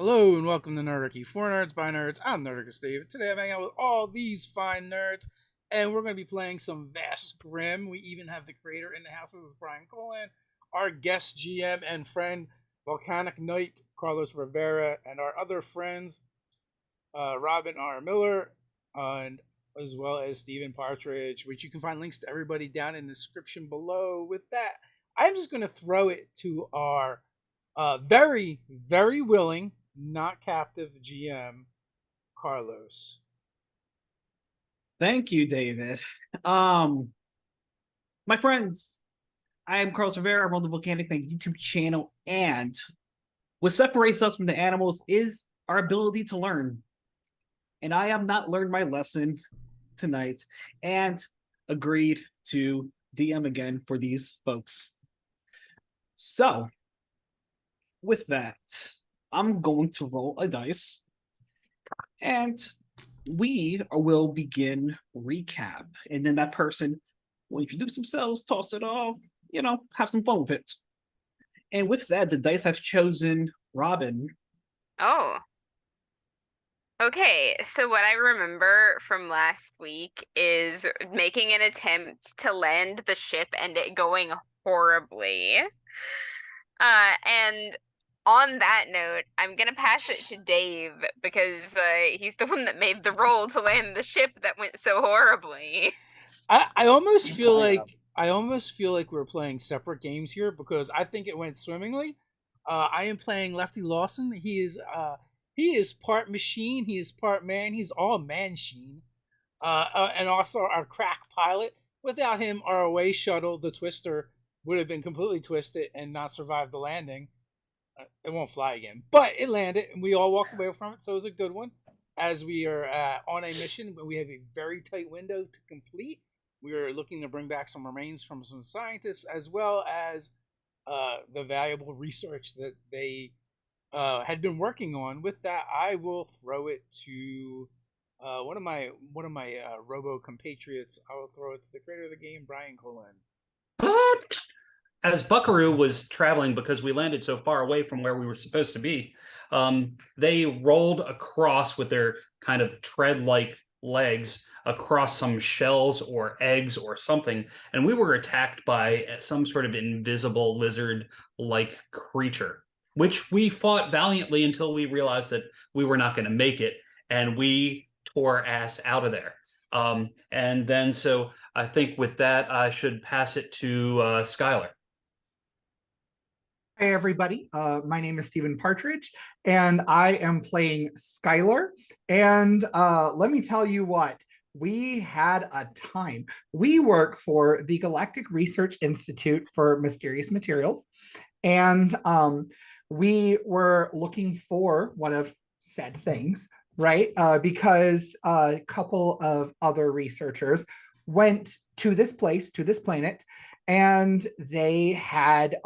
Hello and welcome to Nerdarchy. For nerds by nerds, I'm Nerdarchy Steve. Today I'm hanging out with all these fine nerds, and we're going to be playing some vast Grimm. We even have the creator in the house with us, Brian Colan, our guest GM and friend, Volcanic Knight, Carlos Rivera, and our other friends, Robin R. Miller, and as well as Stephen Partridge, which you can find links to everybody down in the description below. With that, I'm just going to throw it to our very, very willing, not captive GM, Carlos. Thank you, David. Um, my friends, I am Carlos Rivera. I run the Volcanic Thing YouTube channel, and what separates us from the animals is our ability to learn. And I have not learned my lesson tonight, and agreed to DM again for these folks. So, with that, I'm going to roll a dice, and we will begin recap. And then that person will introduce themselves, toss it off, have some fun with it. And with that, the dice have chosen Robin. Oh, okay. So what I remember from last week is making an attempt to land the ship and it going horribly. And on that note, I'm gonna pass it to Dave because he's the one that made the roll to land the ship that went so horribly. I almost feel like we're playing separate games here because I think it went swimmingly. I am playing Lefty Lawson. He is part machine. He is part man. He's all man-sheen. And also our crack pilot. Without him, our away shuttle, the Twister, would have been completely twisted and not survived the landing. It won't fly again, but it landed, and we all walked away from it, so it was a good one. As we are on a mission, but we have a very tight window to complete. We are looking to bring back some remains from some scientists, as well as the valuable research that they had been working on. With that, I will throw it to one of my Robo compatriots. I will throw it to the creator of the game, Brian Colin. As Buckaroo was traveling, because we landed so far away from where we were supposed to be, they rolled across with their kind of tread-like legs across some shells or eggs or something, and we were attacked by some sort of invisible lizard-like creature, which we fought valiantly until we realized that we were not going to make it, and we tore ass out of there. And then, so I think with that, I should pass it to Skylar. Hey everybody, my name is Stephen Partridge, and I am playing Skylar. And let me tell you what, we had a time. We work for the Galactic Research Institute for Mysterious Materials, and we were looking for one of said things, right? Because a couple of other researchers went to this place, to this planet, and they had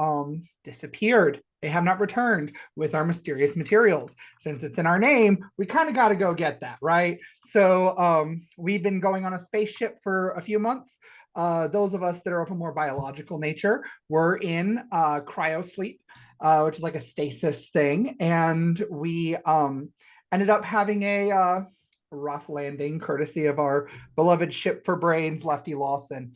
disappeared. They have not returned with our mysterious materials. Since it's in our name, we kind of got to go get that, right? So we've been going on a spaceship for a few months. Those of us that are of a more biological nature were in cryo sleep, which is like a stasis thing. And we ended up having a rough landing courtesy of our beloved ship for brains, Lefty Lawson.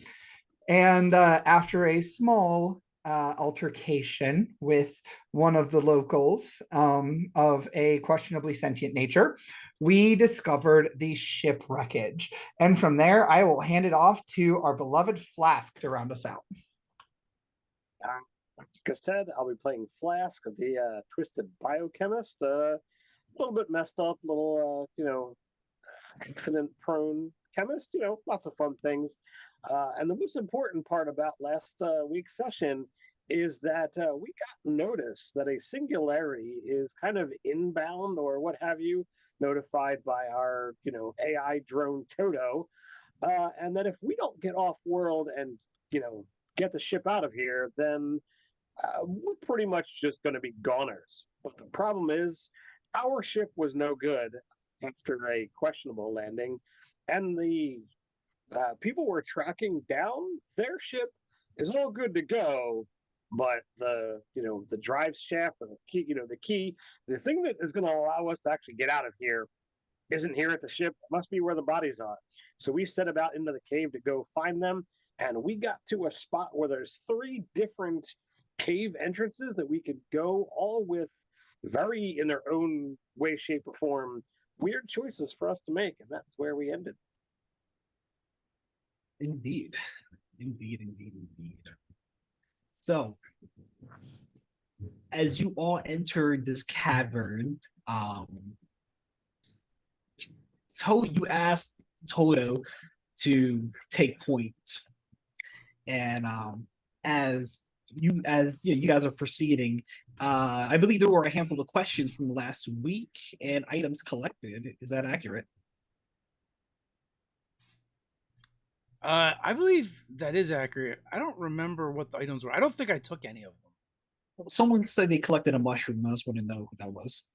And after a small altercation with one of the locals of a questionably sentient nature, we discovered the ship wreckage. And from there, I will hand it off to our beloved Flask to round us out. Like I said, I'll be playing Flask, the twisted biochemist. A little bit messed up, little, accident-prone chemist. Lots of fun things. And the most important part about last week's session is that we got notice that a singularity is kind of inbound or what have you, notified by our, AI drone Toto. And that if we don't get off world and, get the ship out of here, then we're pretty much just going to be goners. But the problem is, our ship was no good after a questionable landing, and the people were tracking down their ship is all good to go, but the drive shaft, the key, the thing that is going to allow us to actually get out of here isn't here at the ship. It must be where the bodies are. So we set about into the cave to go find them, and we got to a spot where there's 3 different cave entrances that we could go, all with very, in their own way, shape, or form, weird choices for us to make, and that's where we ended. Indeed. Indeed. So, as you all enter this cavern, so you asked Toto to take point, and as you guys are proceeding, I believe there were a handful of questions from last week and items collected. Is that accurate? I believe that is accurate. I don't remember what the items were. I don't think I took any of them. Someone said they collected a mushroom. I just want to know who that was.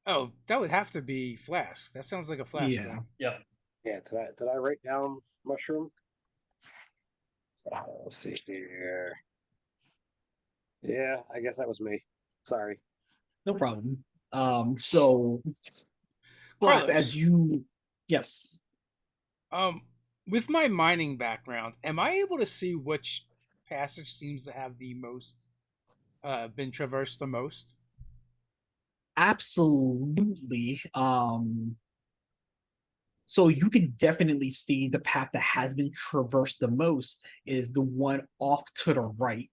Oh, that would have to be Flask. That sounds like a Flask Yeah. thing. Yeah. Yeah, did I write down mushroom? Let's see here. Yeah, I guess that was me. Sorry. No problem. So, Flask, Carlos. as you, yes. With my mining background, am I able to see which passage seems to have the most been traversed the most? Absolutely. So you can definitely see the path that has been traversed the most is the one off to the right.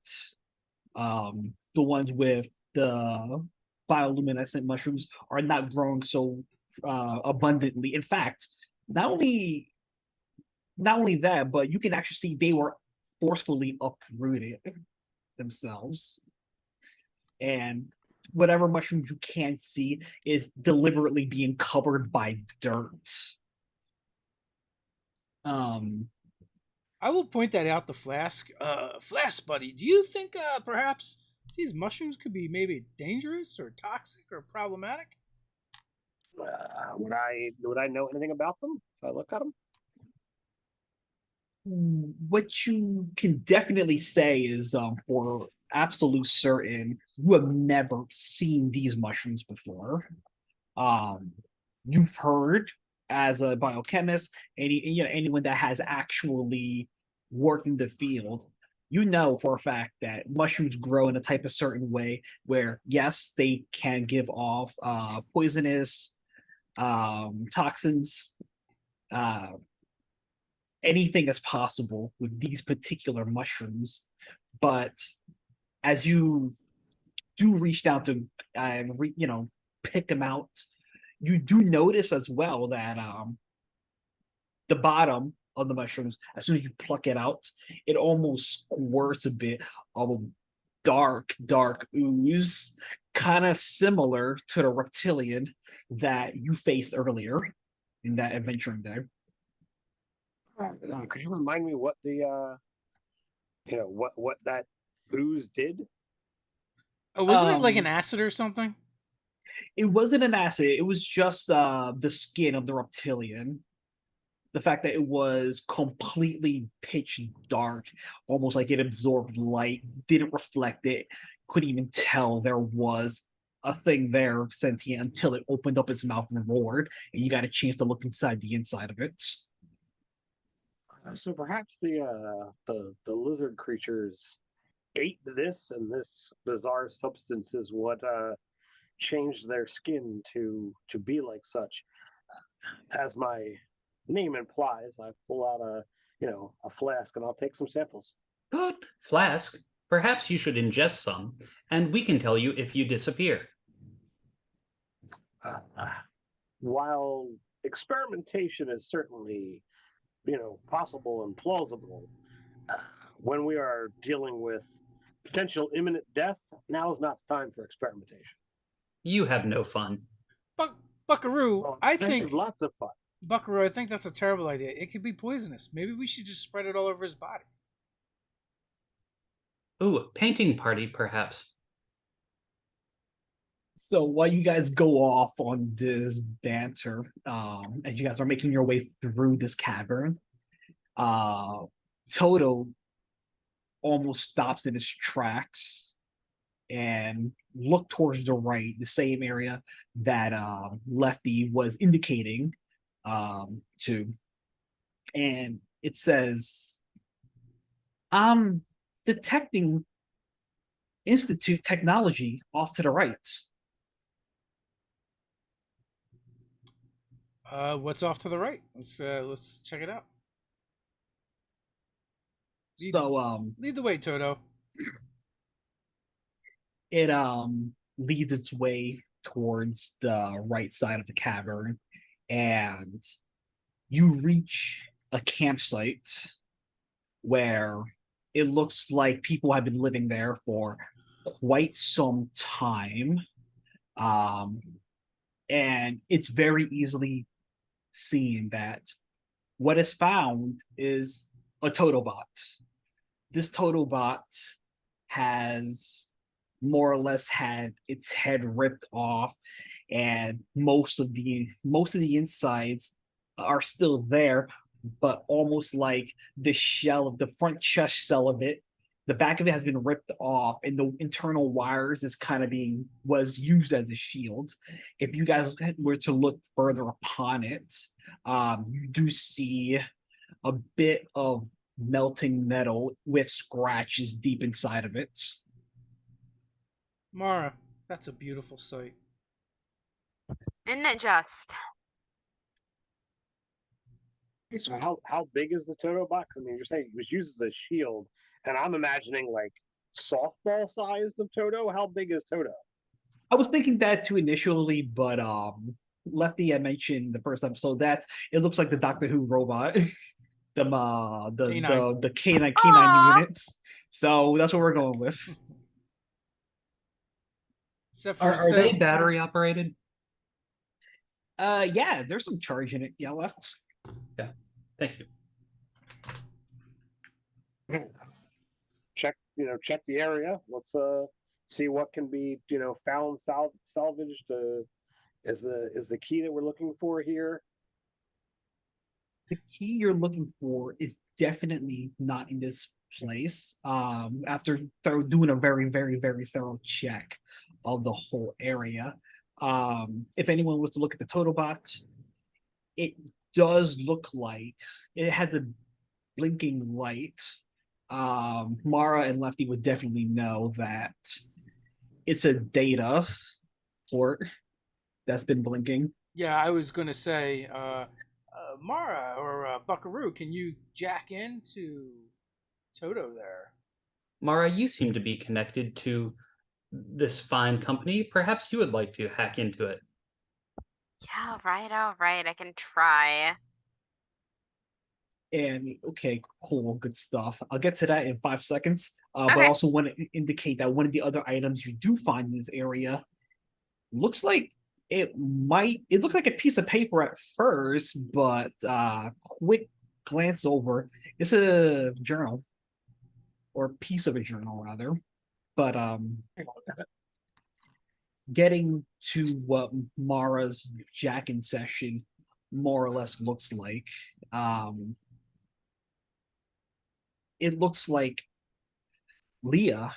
The ones with the bioluminescent mushrooms are not growing so abundantly. In fact, not only that, but you can actually see they were forcefully uprooted themselves. And whatever mushrooms you can't see is deliberately being covered by dirt. I will point that out to Flask. Flask, buddy, do you think perhaps these mushrooms could be maybe dangerous or toxic or problematic? Would I know anything about them if I look at them? What you can definitely say is for absolute certain, you have never seen these mushrooms before. You've heard as a biochemist, anyone that has actually worked in the field, you know for a fact that mushrooms grow in a type of certain way where, yes, they can give off poisonous toxins. Anything is possible with these particular mushrooms, but as you do reach down to pick them out, you do notice as well that the bottom of the mushrooms, as soon as you pluck it out, it almost squirts a bit of a dark ooze, kind of similar to the reptilian that you faced earlier in that adventuring day. Could you remind me what the what that ooze did? Oh, wasn't it like an acid or something? It wasn't an acid. It was just the skin of the reptilian. The fact that it was completely pitch dark, almost like it absorbed light, didn't reflect it, couldn't even tell there was a thing there sentient until it opened up its mouth and roared, and you got a chance to look inside the inside of it. So perhaps the lizard creatures ate this, and this bizarre substance is what changed their skin to be like such. As my name implies, I pull out a flask and I'll take some samples. Good. Flask, perhaps you should ingest some, and we can tell you if you disappear. While experimentation is certainly possible and plausible, when we are dealing with potential imminent death, now is not the time for experimentation. You have no fun. Buckaroo, Well, I this think is lots of fun. Buckaroo, I think that's a terrible idea. It could be poisonous. Maybe we should just spread it all over his body. Ooh, a painting party, perhaps. So while you guys go off on this banter, as you guys are making your way through this cavern, Toto almost stops in its tracks and look towards the right, the same area that Lefty was indicating to. And it says, I'm detecting Institute technology off to the right. What's off to the right? Let's check it out. So Lead the way, Toto. it leads its way towards the right side of the cavern, and you reach a campsite where it looks like people have been living there for quite some time. And it's very easily seen that what is found is a Totobot. This Totobot has more or less had its head ripped off, and most of the insides are still there, but almost like the shell of the front chest shell of it, the back of it has been ripped off, and the internal wires is kind of was used as a shield. If you guys were to look further upon it, you do see a bit of melting metal with scratches deep inside of it. Mara, that's a beautiful sight. Isn't it just? So how big is the Totobot? I mean, you're saying it was used as a shield, and I'm imagining like softball sized of Toto. How big is Toto? I was thinking that too initially, but Lefty had mentioned the first episode that it looks like the Doctor Who robot, the canine Aw. units. So that's what we're going with. Except for Are they battery operated? Yeah, there's some charge in it. Yeah, left. Yeah, thank you. Check the area. Let's see what can be found salvaged. Is the key that we're looking for here? The key you're looking for is definitely not in this place. After doing a very, very, very thorough check of the whole area, if anyone was to look at the Totobot, it does look like it has a blinking light. Mara and Lefty would definitely know that it's a data port that's been blinking. Yeah, I was gonna say, Mara or Buckaroo, can you jack into Toto there? Mara, you seem to be connected to this fine company. Perhaps you would like to hack into it. Yeah, all right, I can try. And okay, cool, good stuff. I'll get to that in 5 seconds. But Okay. I also want to indicate that one of the other items you do find in this area looks like it looks like a piece of paper at first, but quick glance over, it's a journal, or a piece of a journal rather. But getting to what Mara's jack-in session more or less looks like, it looks like Leah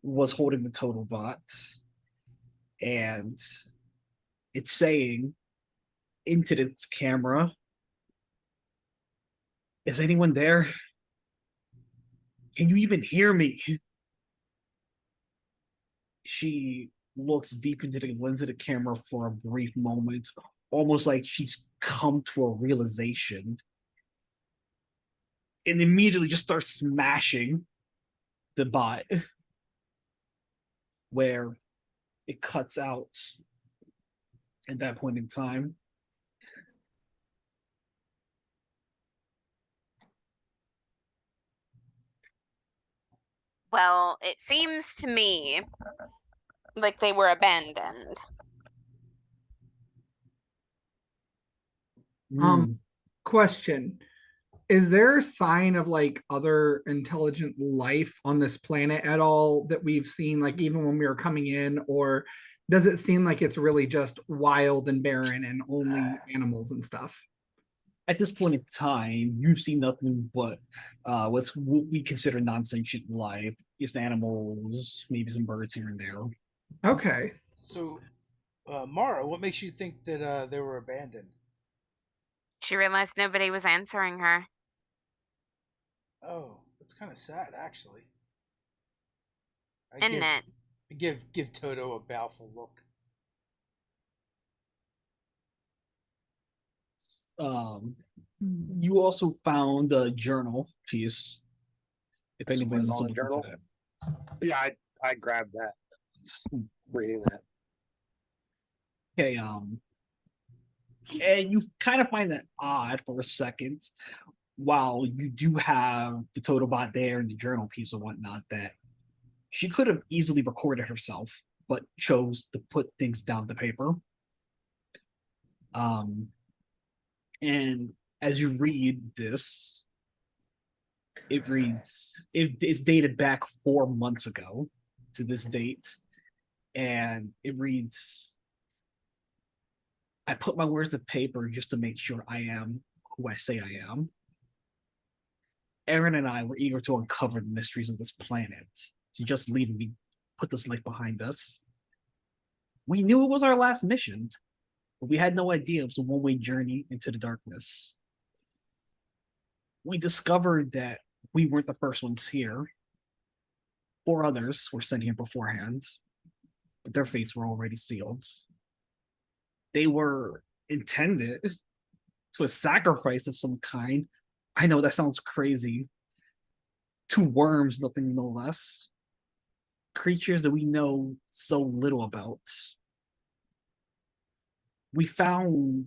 was holding the Totobot, and it's saying into its camera, "Is anyone there? Can you even hear me?" She looks deep into the lens of the camera for a brief moment, almost like she's come to a realization, and immediately just starts smashing the bot, where it cuts out at that point in time. Well, it seems to me like they were abandoned. Question. Is there a sign of like other intelligent life on this planet at all that we've seen, like even when we were coming in, or does it seem like it's really just wild and barren and only animals and stuff? At this point in time, you see nothing but what's what we consider non-sentient life. Just animals, maybe some birds here and there. Okay. So, Mara, what makes you think that they were abandoned? She realized nobody was answering her. Oh, that's kind of sad, actually. I Isn't it? give Toto a baleful look. Um, you also found a journal piece. If So anybody where's wants to all the look into journal? that. Yeah, I grabbed that. Just reading that. Okay, and you kind of find that odd for a second, while you do have the Totobot there and the journal piece and whatnot, that she could have easily recorded herself, but chose to put things down to paper. Um, and as you read this, it reads, it's dated back 4 months ago to this date, and it reads, I put my words to paper just to make sure I am who I say I am. Aaron and I were eager to uncover the mysteries of this planet, to just leave and put this life behind us. We knew it was our last mission, but we had no idea it was a one-way journey into the darkness. We discovered that we weren't the first ones here. 4 others were sent here beforehand, but their fates were already sealed. They were intended to a sacrifice of some kind. I know that sounds crazy. 2 worms, nothing no less. Creatures that we know so little about. We found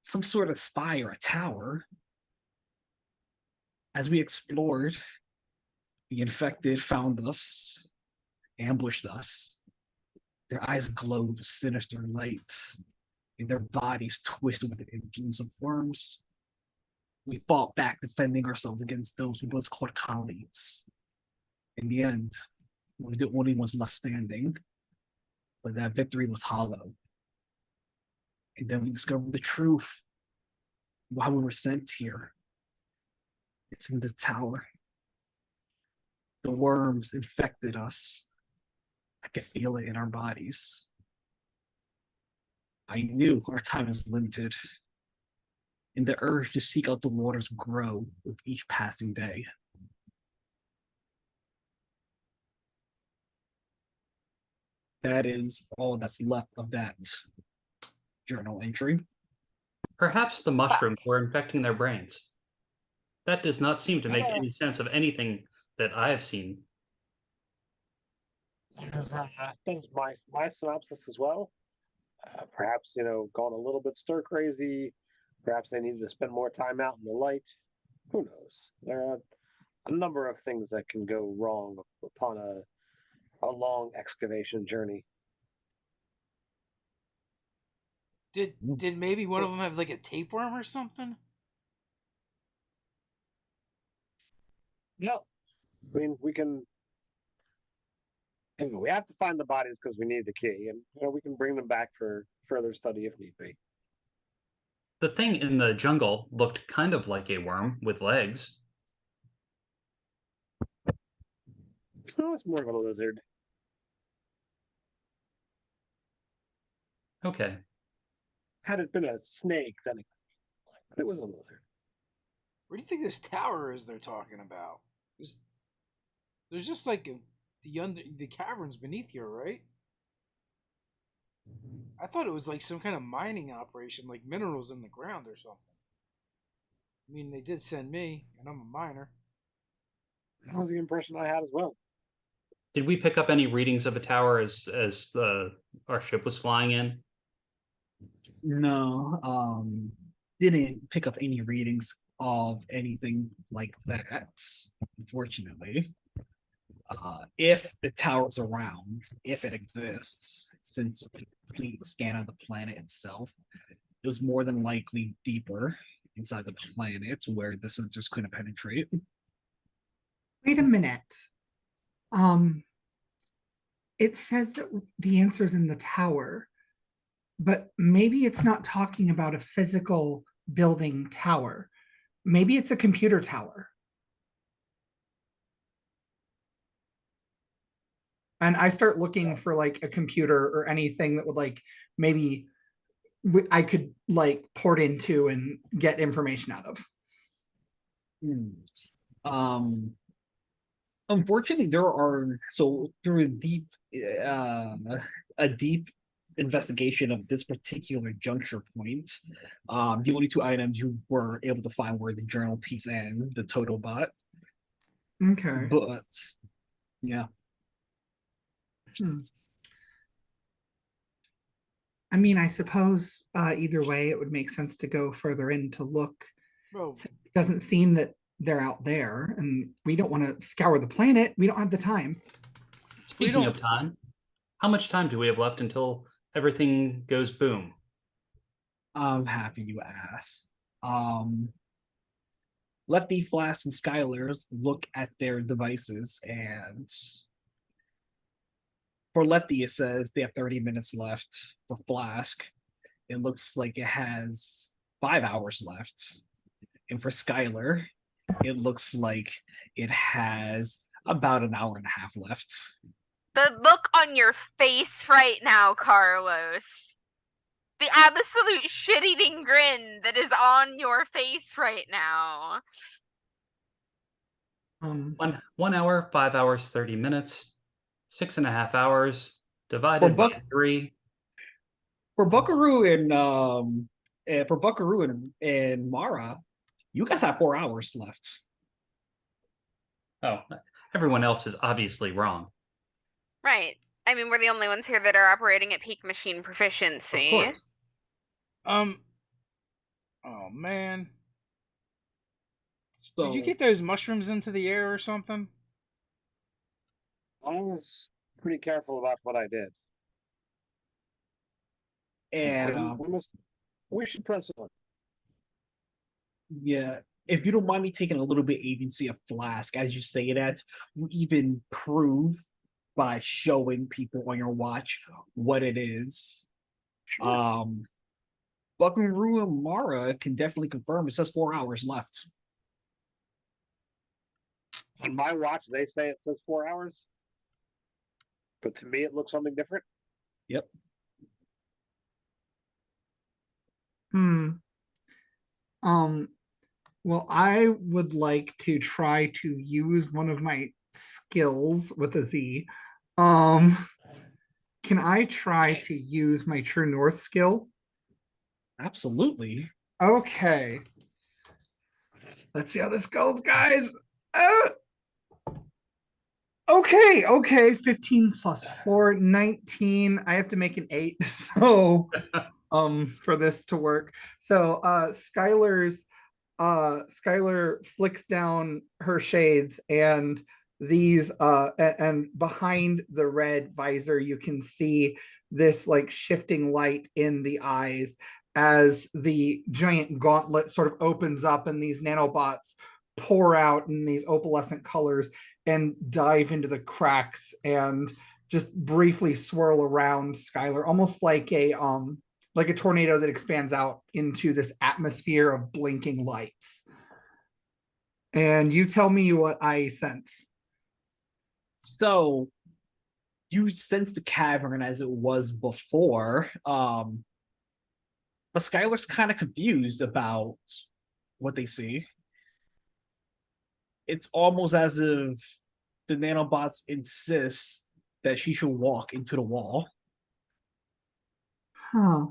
some sort of spire, a tower. As we explored, the infected found us, ambushed us. Their eyes glowed with sinister light, and their bodies twisted with the engines of worms. We fought back, defending ourselves against those we once called colleagues. In the end, we were the only ones left standing, but that victory was hollow. And then we discovered the truth, why we were sent here. It's in the tower. The worms infected us. I could feel it in our bodies. I knew our time is limited, and the urge to seek out the waters grow with each passing day. That is all that's left of that journal entry. Perhaps the mushrooms were infecting their brains. That does not seem to make any sense of anything that I have seen. That's my synopsis as well. Perhaps gone a little bit stir crazy. Perhaps they needed to spend more time out in the light. Who knows? There are a number of things that can go wrong upon a long excavation journey. Did maybe one of them have like a tapeworm or something? No, I mean we can. Anyway, we have to find the bodies because we need the key, and we can bring them back for further study if need be. The thing in the jungle looked kind of like a worm with legs. No, it's more of a lizard. Okay. Had it been a snake, then it was a lizard. Where do you think this tower is they're talking about? There's just like the caverns beneath here, right? I thought it was like some kind of mining operation, like minerals in the ground or something. I mean, they did send me, and I'm a miner. That was the impression I had as well. Did we pick up any readings of a tower as our ship was flying in? No, didn't pick up any readings of anything like that, unfortunately. If the tower's around, if it exists, since a complete scan of the planet itself, it was more than likely deeper inside the planet where the sensors couldn't penetrate. Wait a minute. It says that the answer's in the tower, but maybe it's not talking about a physical building tower. Maybe it's a computer tower. And I start looking for like a computer or anything that would like maybe I could like port into and get information out of. Um, Unfortunately, there are through a deep investigation of this particular juncture point, the only two items you were able to find were the journal piece and the total bot. Okay. But yeah. I mean, I suppose either way, it would make sense to go further in to look. Bro, So it doesn't seem that they're out there, and we don't want to scour the planet. We don't have the time. Speaking of time, how much time do we have left until everything goes boom? I'm happy you asked. Lefty, Flask, and Skylar look at their devices, and for Lefty, it says they have 30 minutes left. For Flask, it looks like it has 5 hours left. And for Skylar, it looks like it has about an hour and a half left. The look on your face right now, Carlos. The absolute shit-eating grin that is on your face right now. 1 hour, 5 hours, 30 minutes, 6.5 hours divided by 3. For Buckaroo and Mara, you guys have 4 hours left. Oh, everyone else is obviously wrong. Right. I mean, we're the only ones here that are operating at peak machine proficiency. Of course. Oh man. So, Did you get those mushrooms into the air or something? I was pretty careful about what I did. and We should press on. yeah, if you don't mind me taking a little bit agency of Flask, as you say that, you even prove by showing people on your watch what it is. Sure. Buckaroo and Mara can definitely confirm it says 4 hours left. On my watch, they say it says 4 hours. But to me, it looks something different. Yep. Well, I would like to try to use one of my skills with a Z. Can I try to use my True North skill? Absolutely. Okay. Let's see how this goes, guys. Okay. 15 plus 4, 19. I have to make an 8. So for this to work. So Skylar flicks down her shades, and these and behind the red visor you can see this like shifting light in the eyes as the giant gauntlet sort of opens up and these nanobots pour out in these opalescent colors and dive into the cracks and just briefly swirl around Skylar, almost like a tornado that expands out into this atmosphere of blinking lights. And you tell me what I sense. So you sense the cavern as it was before. But Skylar's kind of confused about what they see. It's almost as if the nanobots insist that she should walk into the wall. Huh.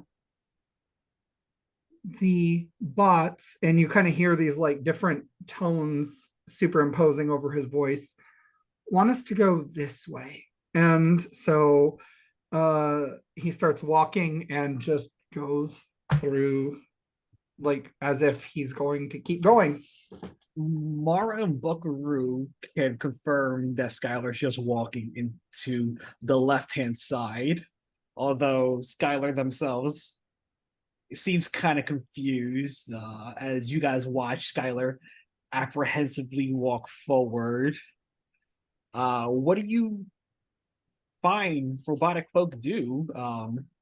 The bots, and you kind of hear these like different tones superimposing over his voice, want us to go this way. And so he starts walking and just goes through like as if he's going to keep going. Mara and Buckaroo can confirm that Skylar's just walking into the left-hand side, although Skylar themselves seems kind of confused as you guys watch Skylar apprehensively walk forward. What do you find robotic folk do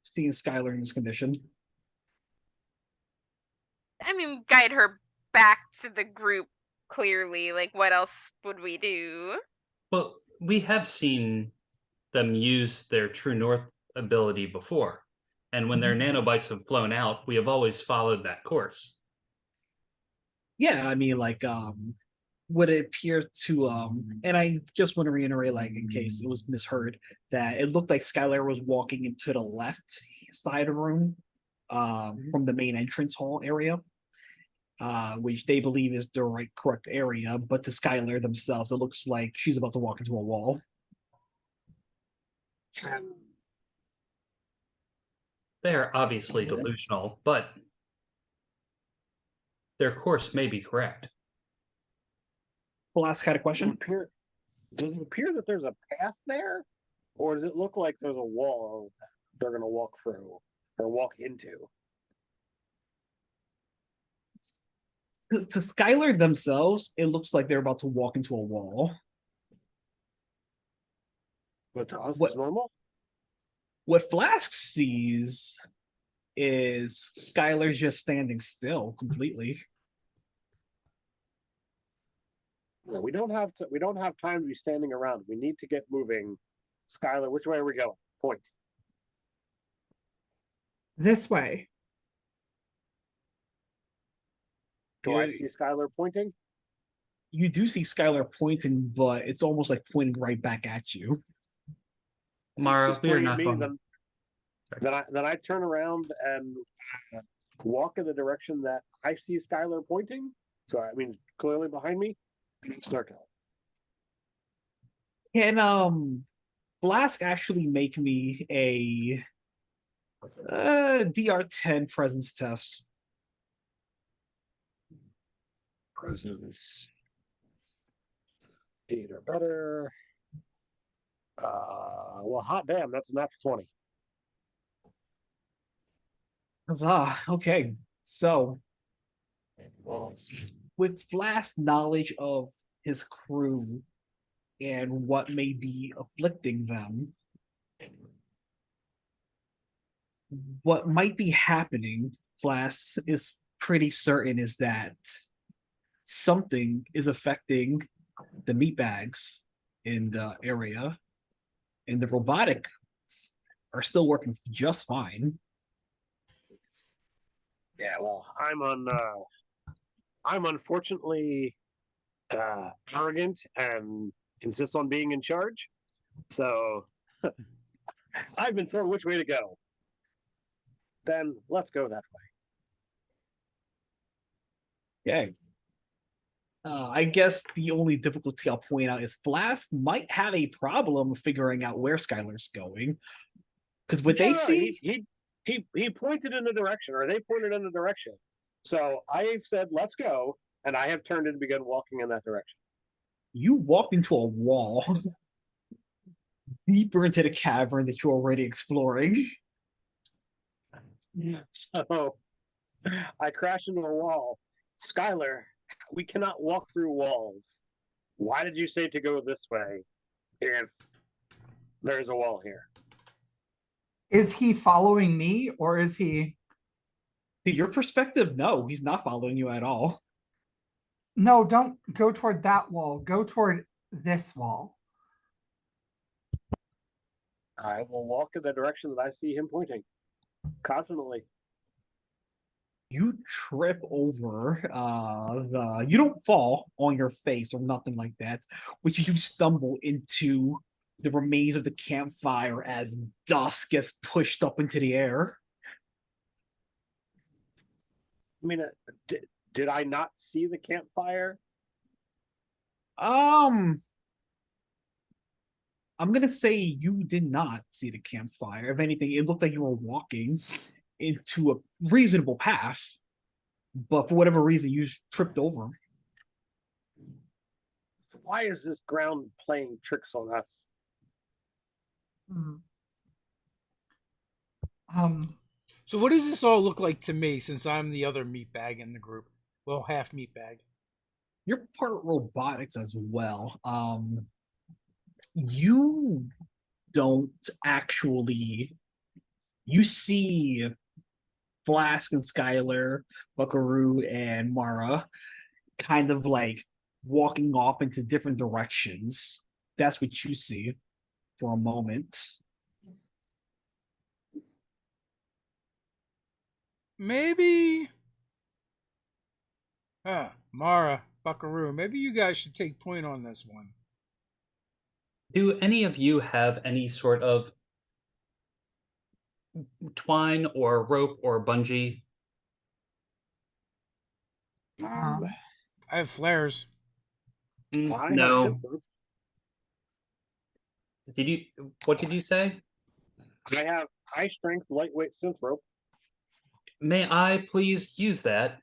seeing Skylar in this condition? I mean, guide her back to the group clearly. Like, what else would we do? Well, we have seen them use their True North ability before. And when their nanobites have flown out, we have always followed that course. Yeah, I mean, like, would it appear to and I just want to reiterate, like, in case it was misheard, that it looked like Skylar was walking into the left side of the room, from the main entrance hall area, which they believe is the correct area, but to Skylar themselves, it looks like she's about to walk into a wall. They are obviously delusional, but their course may be correct. Last kind of question. Does it appear that there's a path there? Or does it look like there's a wall that they're going to walk through or walk into? To Skylar themselves, it looks like they're about to walk into a wall. But to us, What- it's normal? What Flask sees is Skylar's just standing still completely. No, we don't have to. We don't have time to be standing around. We need to get moving. Skylar, which way are we going? Point. This way. Do I Yeah. see Skylar pointing? You do see Skylar pointing, but it's almost like pointing right back at you. Mara, She's we are pointing at not me, going. then I turn around and walk in the direction that I see Skylar pointing. So I mean, clearly behind me. Start going. Can Flask actually make me a DR10 presence test? Presence. 8 or better. Well, hot damn, that's a natural 20. Huzzah. Okay. So with Flask's knowledge of his crew and what may be afflicting them, what might be happening, Flask is pretty certain, is that something is affecting the meat bags in the area, and the robotics are still working just fine. Yeah, well, I'm unfortunately arrogant and insist on being in charge. So I've been told which way to go. Then let's go that way. Okay. I guess the only difficulty I'll point out is Flask might have a problem figuring out where Skylar's going. Because what they No, see, he pointed in a direction, or they pointed in a direction. So I've said, let's go, and I have turned and begun walking in that direction. you walked into a wall deeper into the cavern that you're already exploring. So I crash into a wall. Skylar, we cannot walk through walls. Why did you say to go this way if there's a wall here? Is he following me or is he? To your perspective, no, he's not following you at all. No, don't go toward that wall. Go toward this wall. I will walk in the direction that I see him pointing. Confidently. You trip over you don't fall on your face or nothing like that, but you do stumble into the remains of the campfire as dust gets pushed up into the air. I mean, did I not see the campfire? I'm gonna say you did not see the campfire. If anything, it looked like you were walking into a reasonable path, but for whatever reason, you tripped over. So why is this ground playing tricks on us? So what does this all look like to me since I'm the other meatbag in the group? Well, half meatbag. You're part robotics as well. You don't actually. You see Flask and Skylar, Buckaroo and Mara, kind of like walking off into different directions. That's what you see for a moment. Maybe. Mara, Buckaroo, maybe you guys should take point on this one. Do any of you have any sort of twine or rope or bungee? Um, I have flares. I have No. synth rope. What did you say? I have high strength, lightweight synth rope. May I please use that?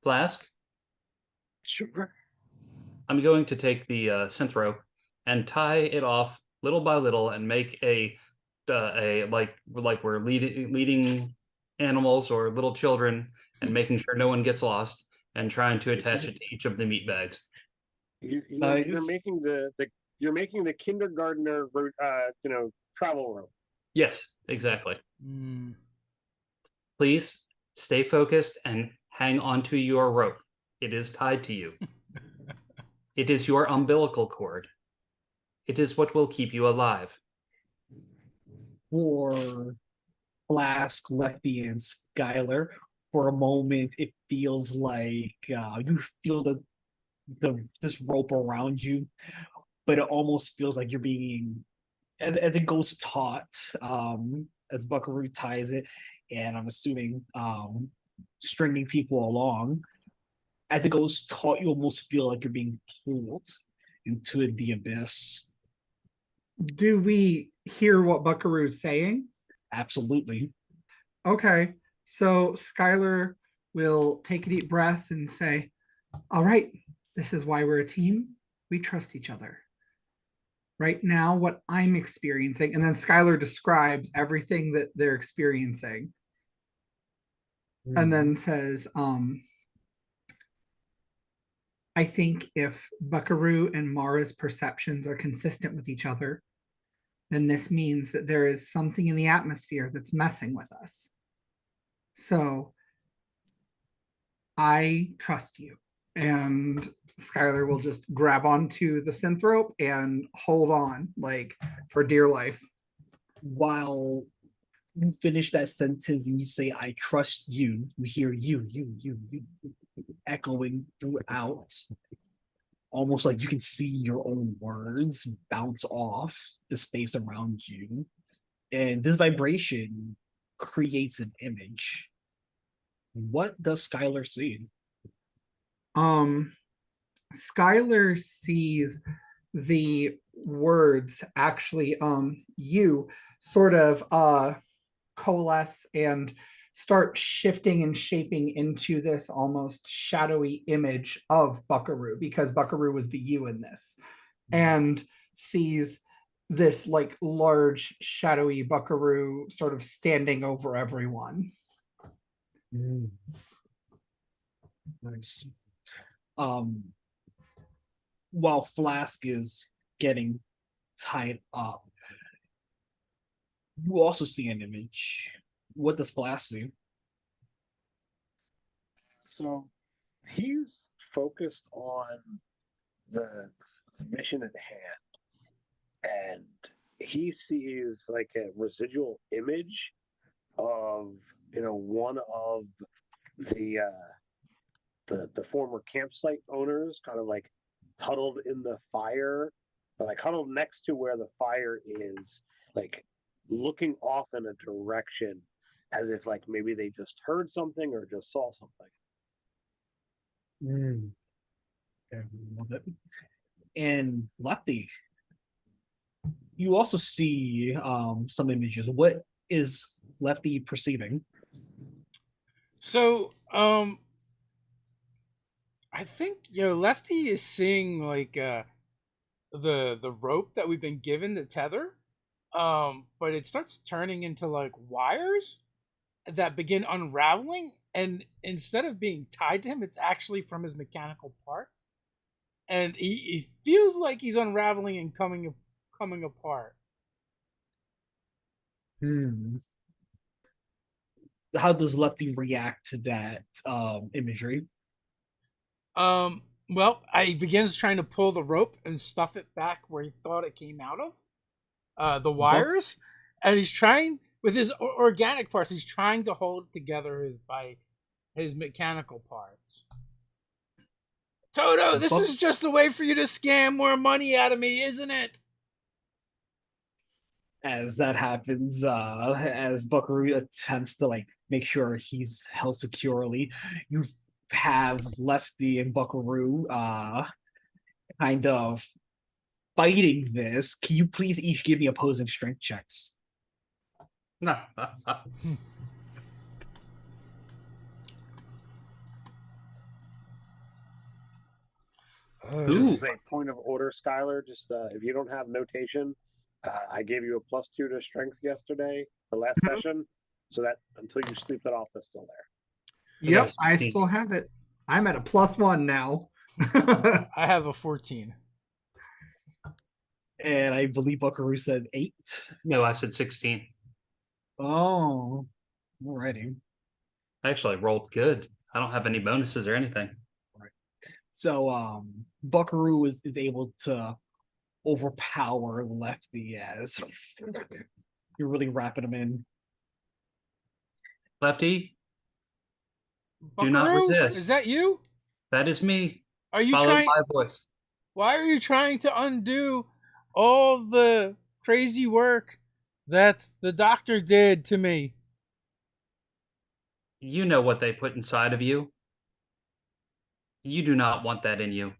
Flask? Sure. I'm going to take the synth rope and tie it off little by little and make a like we're leading animals or little children and making sure no one gets lost and trying to attach it to each of the meat bags. You're Nice. making you're making the kindergartner travel rope. Yes, exactly. Hmm. Please stay focused and hang onto your rope. It is tied to you. It is your umbilical cord. It is what will keep you alive. For Flask, Lefty, and Skylar, for a moment, it feels like you feel this rope around you, but it almost feels like you're being, as it goes taut, as Buckaroo ties it, and I'm assuming stringing people along. As it goes taut, you almost feel like you're being pulled into the abyss. Do we hear what Buckaroo's saying? Absolutely. Okay. So Skylar will take a deep breath and say, all right, this is why we're a team. We trust each other. Right now, what I'm experiencing, and then Skylar describes everything that they're experiencing, and then says, I think if Buckaroo and Mara's perceptions are consistent with each other, then this means that there is something in the atmosphere that's messing with us. So I trust you. And Skylar will just grab onto the synth rope and hold on, like for dear life. While you finish that sentence and you say, I trust you, you hear you echoing throughout. Almost like you can see your own words bounce off the space around you. And this vibration creates an image. What does Skylar see? Skylar sees the words actually you sort of coalesce and start shifting and shaping into this almost shadowy image of Buckaroo, because Buckaroo was the you in this, and sees this like large shadowy Buckaroo sort of standing over everyone. Nice. While Flask is getting tied up, you also see an image. What does Flask see? So he's focused on the mission at hand, and he sees like a residual image of one of the the former campsite owners, kind of like huddled in the fire, or like huddled next to where the fire is, like looking off in a direction as if like maybe they just heard something or just saw something. I love it. And Lefty, you also see some images. What is Lefty perceiving? So, I think Lefty is seeing like the rope that we've been given, the tether, but it starts turning into like wires that begin unraveling, and instead of being tied to him, it's actually from his mechanical parts, and he feels like he's unraveling and coming apart. how does Lefty react to that imagery? Well, I begins trying to pull the rope and stuff it back where he thought it came out of, the wires, and he's trying with his organic parts. He's trying to hold together by his mechanical parts. Toto, this is just a way for you to scam more money out of me, isn't it? As that happens, as Buckaroo attempts to like make sure he's held securely, you have Lefty and Buckaroo kind of fighting this. Can you please each give me opposing strength checks? Just to say, point of order, Skylar. Just if you don't have notation, I gave you a +2 to strength yesterday, the last session, so that until you sleep that off, it's still there. Yep, I still have it. I'm at a +1 now. I have a 14. And I believe Buckaroo said 8. No, I said 16. Oh, alrighty. I actually rolled good. I don't have any bonuses or anything. So Buckaroo is able to overpower Lefty as you're really wrapping him in. Lefty, Buckaroo? do not resist. Is that you? That is me. Are you Follow trying? my voice. Why are you trying to undo all the crazy work that the doctor did to me? You know what they put inside of you. You do not want that in you.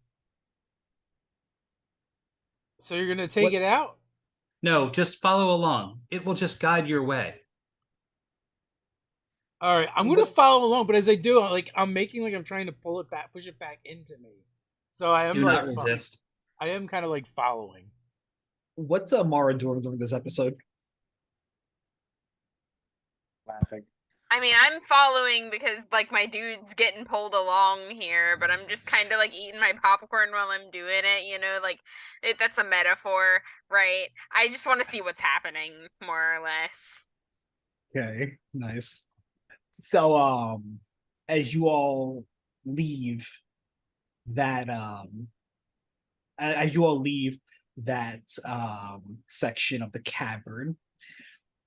So you're gonna take it out? No, just follow along. It will just guide your way. All right, I'm gonna follow along, but as I do, I'm making like I'm trying to pull it back, push it back into me. So I am Do not resist. I am kind of like following. What's Mara doing during this episode? Laughing. I mean, I'm following because like my dude's getting pulled along here, but I'm just kind of like eating my popcorn while I'm doing it, you know, like that's a metaphor, right? I just want to see what's happening, more or less. Okay, nice. So as you all leave that section of the cavern,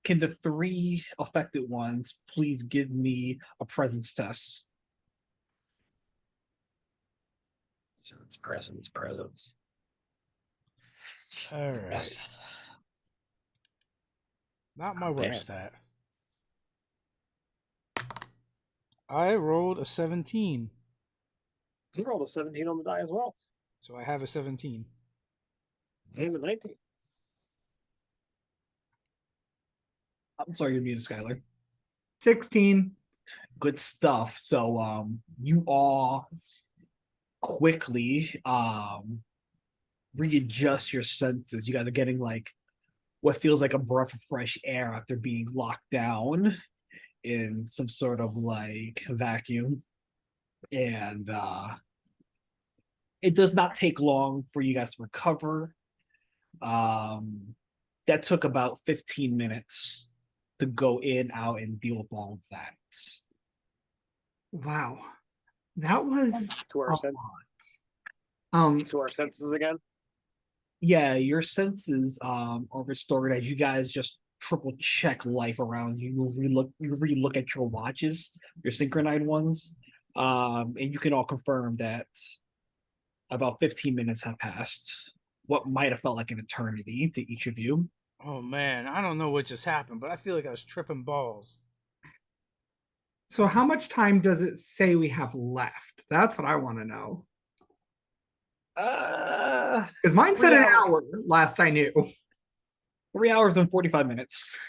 can the 3 affected ones please give me a presence test? Presence. All right. Not my worst stat. I rolled a 17. You rolled a 17 on the die as well. So I have a 17. I have a 19. I'm sorry, you're muted, Skylar. 16. Good stuff. So you all quickly readjust your senses. You guys are getting like what feels like a breath of fresh air after being locked down in some sort of like vacuum. And it does not take long for you guys to recover. That took about 15 minutes to go in, out, and deal with all of that. Wow. That was To our a senses. lot. To our senses again. Yeah, your senses are restored as you guys just triple check life around you. You re-look at your watches, your synchronized ones, and you can all confirm that about 15 minutes have passed. What might have felt like an eternity to each of you. Oh man, I don't know what just happened, but I feel like I was tripping balls. So how much time does it say we have left? That's what I want to know. Because mine said an hour last I knew. 3 hours and 45 minutes.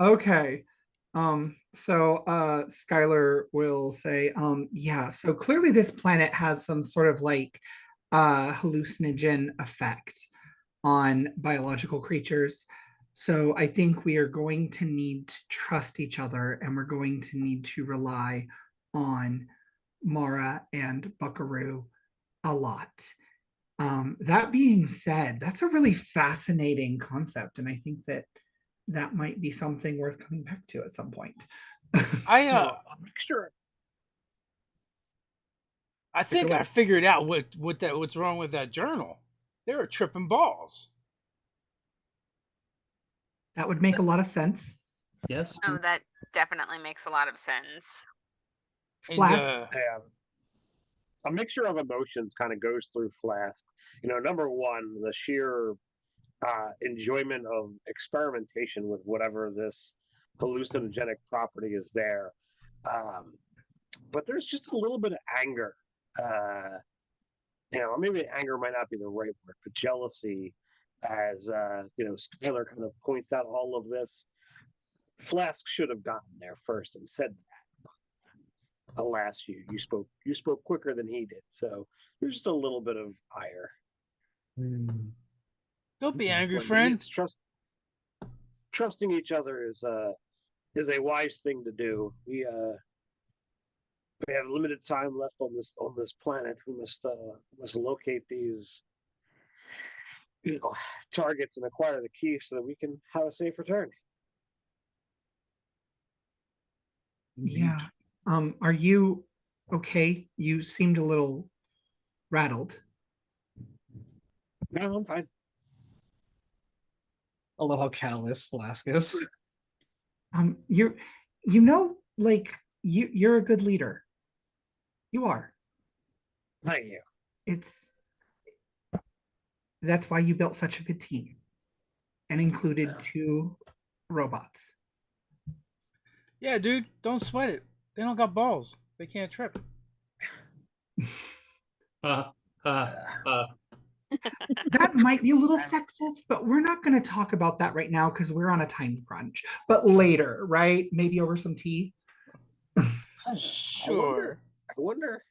Okay. So Skylar will say, yeah, so clearly this planet has some sort of like hallucinogen effect on biological creatures. So I think we are going to need to trust each other, and we're going to need to rely on Mara and Buckaroo a lot. That being said, that's a really fascinating concept, and I think that might be something worth coming back to at some point. I So I'll make sure. I think away. I figured out what's wrong with that journal. They were tripping balls. That would make a lot of sense. Yes. Oh, that definitely makes a lot of sense. And Flask, A mixture of emotions kind of goes through Flask. Number one, the sheer enjoyment of experimentation with whatever this hallucinogenic property is there. But there's just a little bit of anger. Maybe anger might not be the right word, but jealousy, as Skylar kind of points out all of this. Flask should have gotten there first and said that. Alas, you spoke quicker than he did, so there's just a little bit of ire. don't be angry, But friend. yes, trusting each other is a wise thing to do. We have limited time left on this planet. We must locate these targets and acquire the key so that we can have a safe return. yeah. Are you okay? You seemed a little rattled. No, I'm fine. I love how callous Flask is. You're like you're a good leader. You are. Thank you. That's why you built such a good team and included 2 robots. Yeah, dude, don't sweat it. They don't got balls. They can't trip. That might be a little sexist, but we're not going to talk about that right now because we're on a time crunch. But later, right? Maybe over some tea. Sure. I wonder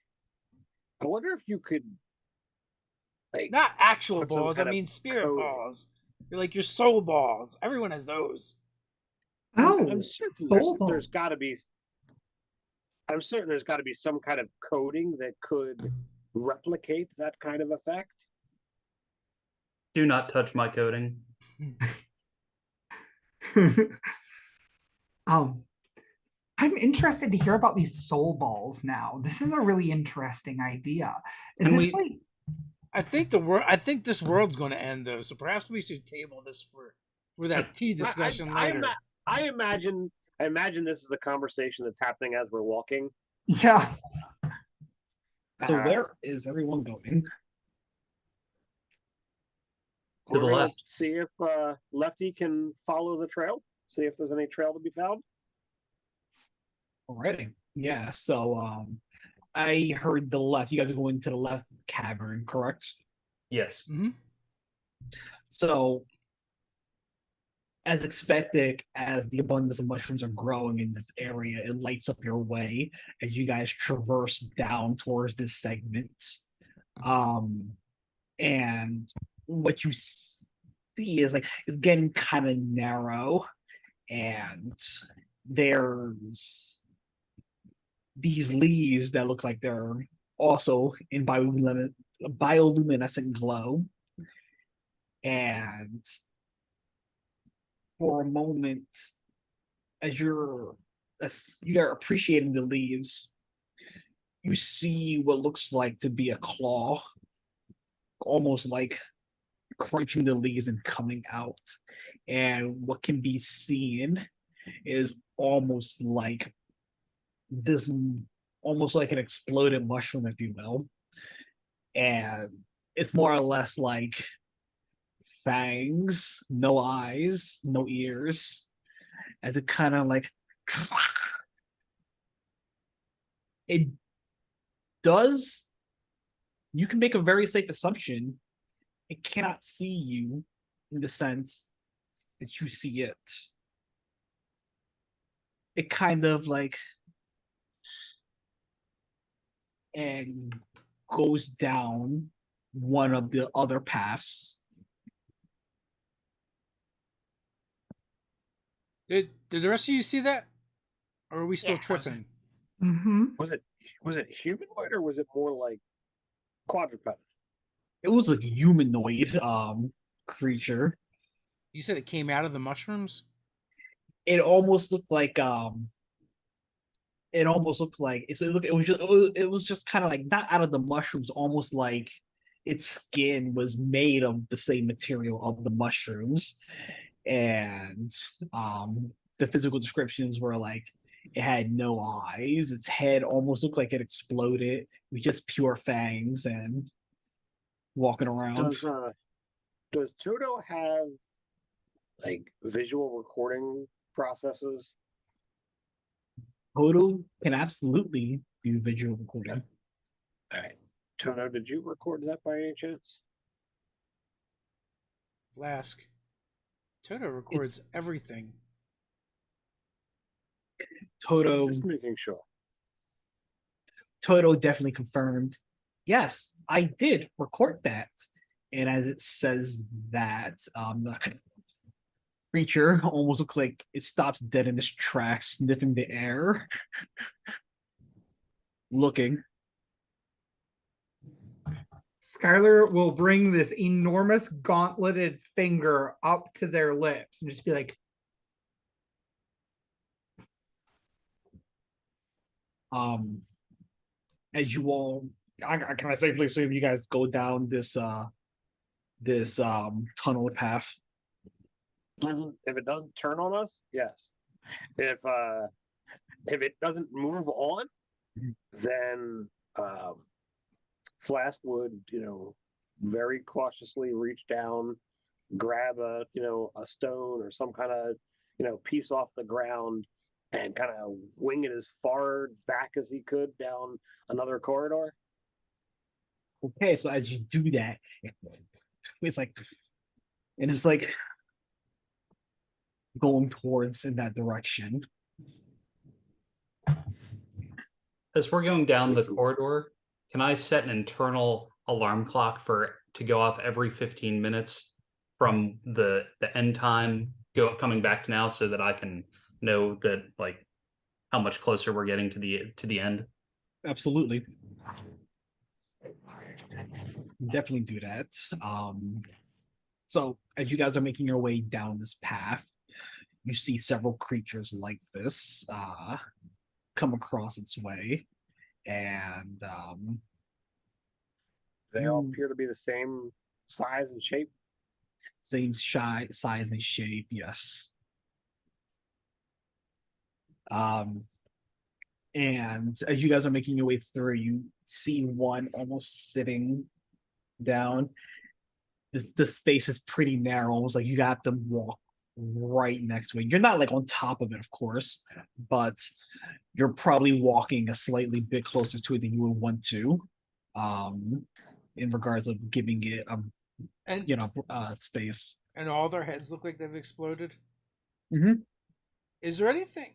if you could, like, Not actual put some balls. I kind of mean spirit code. balls. They're like your soul balls. Everyone has those. Oh, I'm certain soul there's balls. got to be. I'm certain there's got to be some kind of coding that could replicate that kind of effect. Do not touch my coding. I'm interested to hear about these soul balls now. This is a really interesting idea. Is And this I think this world's going to end though, so perhaps we should table this for that tea discussion later. I imagine this is a conversation that's happening as we're walking. Yeah. So where is everyone going? To the left. See if Lefty can follow the trail. See if there's any trail to be found. Alrighty. Yeah, so I heard the left. You guys are going to the left cavern, correct? Yes. Mm-hmm. So, as expected, as the abundance of mushrooms are growing in this area, it lights up your way as you guys traverse down towards this segment. And what you see is like it's getting kind of narrow, and there's these leaves that look like they're also in bioluminescent glow. And for a moment, as you are appreciating the leaves, you see what looks like to be a claw, almost like crunching the leaves and coming out. And what can be seen is almost like an exploded mushroom, if you will. And it's more or less like fangs, no eyes, no ears, as it kind of like it does. You can make a very safe assumption it cannot see you in the sense that you see it. It kind of like and goes down one of the other paths. Did the rest of you see that, or are we still Yeah. tripping? Mm-hmm. Was it humanoid or was it more like quadruped? It was a humanoid creature. You said it came out of the mushrooms. It almost looked like it almost looked like it was just kind of like not out of the mushrooms, almost like its skin was made of the same material of the mushrooms. And the physical descriptions were like it had no eyes, its head almost looked like it exploded with just pure fangs and walking around. Does Toto have like visual recording processes? Toto can absolutely do visual recording. All right. Toto, did you record that by any chance? Flask. Toto records everything. Toto Just making sure. Toto definitely confirmed. Yes, I did record that. And as it says that, the creature almost looks like it stops dead in its tracks, sniffing the air, looking. Skylar will bring this enormous gauntleted finger up to their lips and just be like, As you all, can I safely assume you guys go down this tunnel path? If it doesn't turn on us, yes. If it doesn't move on, then Flask would, very cautiously reach down, grab a stone or some kind of, piece off the ground and kind of wing it as far back as he could down another corridor. Okay, so as you do that, it's like, and it's like going towards in that direction. As we're going down the corridor, can I set an internal alarm clock to go off every 15 minutes from the end time coming back to now, so that I can know that like how much closer we're getting to the end? Absolutely. Definitely do that. So as you guys are making your way down this path, you see several creatures like this come across its way, and they all appear to be the same size and shape. Same size and shape, yes. And as you guys are making your way through, you see one almost sitting down. The space is pretty narrow, almost like you have to walk right next to it. You're not like on top of it, of course, but you're probably walking a slightly bit closer to it than you would want to, in regards of giving it space. And all their heads look like they've exploded. Mm-hmm. Is there anything?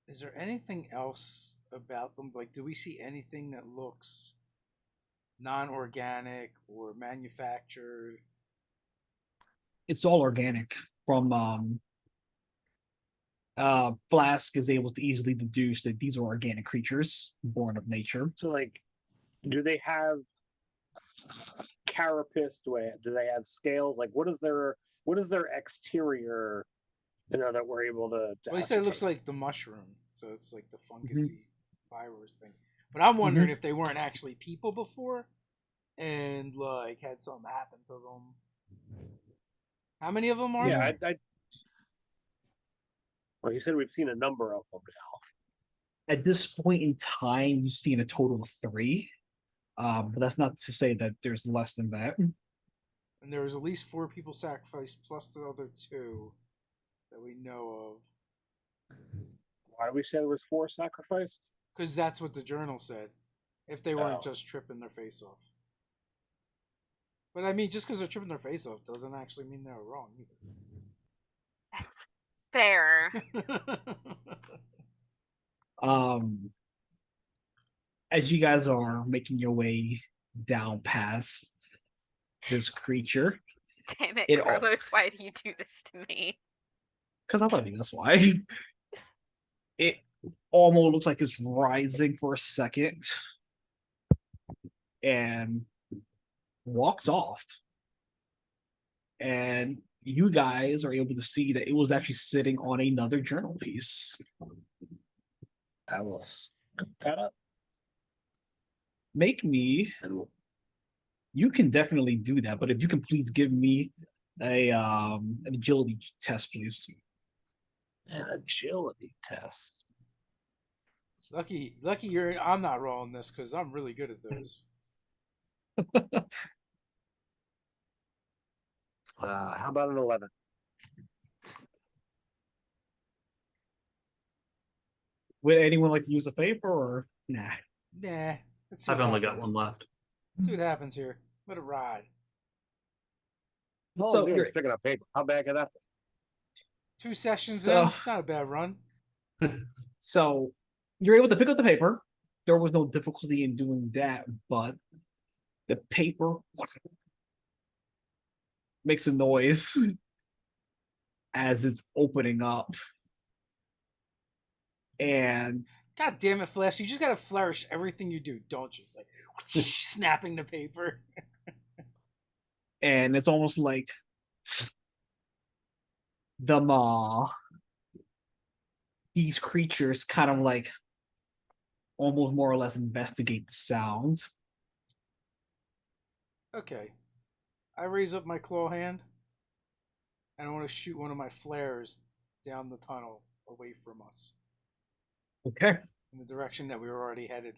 Is there anything else about them? Like, do we see anything that looks non-organic or manufactured? It's all organic. From Flask is able to easily deduce that these are organic creatures born of nature. So, like, do they have carapace? Do they have scales? Like, what is their exterior? That we're able to. Well, he said it looks like the mushroom, so it's like the fungusy virus thing. But I'm wondering if they weren't actually people before, and like had something happen to them. How many of them are there? Yeah, well, he said we've seen a number of them now. At this point in time, you've seen a total of 3. But that's not to say that there's less than that. And there was at least 4 people sacrificed, plus the other 2 that we know of. Why do we say there was 4 sacrificed? Because that's what the journal said. If they weren't just tripping their face off. But I mean, just because they're tripping their face off doesn't actually mean they're wrong either. That's fair. As you guys are making your way down past this creature. Damn it, Carlos, why do you do this to me? Because I thought that's why. It almost looks like it's rising for a second and walks off. And you guys are able to see that it was actually sitting on another journal piece. I will scoop that up. Make me. You can definitely do that, but if you can please give me an agility test, please. An agility test. Lucky I'm not rolling this because I'm really good at those. How about an 11? Would anyone like to use a paper or nah? Nah. Let's see I've what only got happens. one left. Let's see what happens here. Let it ride. All So I'm doing you're- is picking up paper. How bad could that be? 2 sessions So- in, not a bad run. So you're able to pick up the paper. There was no difficulty in doing that, but the paper makes a noise as it's opening up. And God damn it, Flash! You just gotta flourish everything you do, don't you? It's like snapping the paper. it's almost like these creatures kind of like almost more or less investigate the sound. Okay. I raise up my claw hand and I want to shoot one of my flares down the tunnel away from us Okay. in the direction that we were already headed.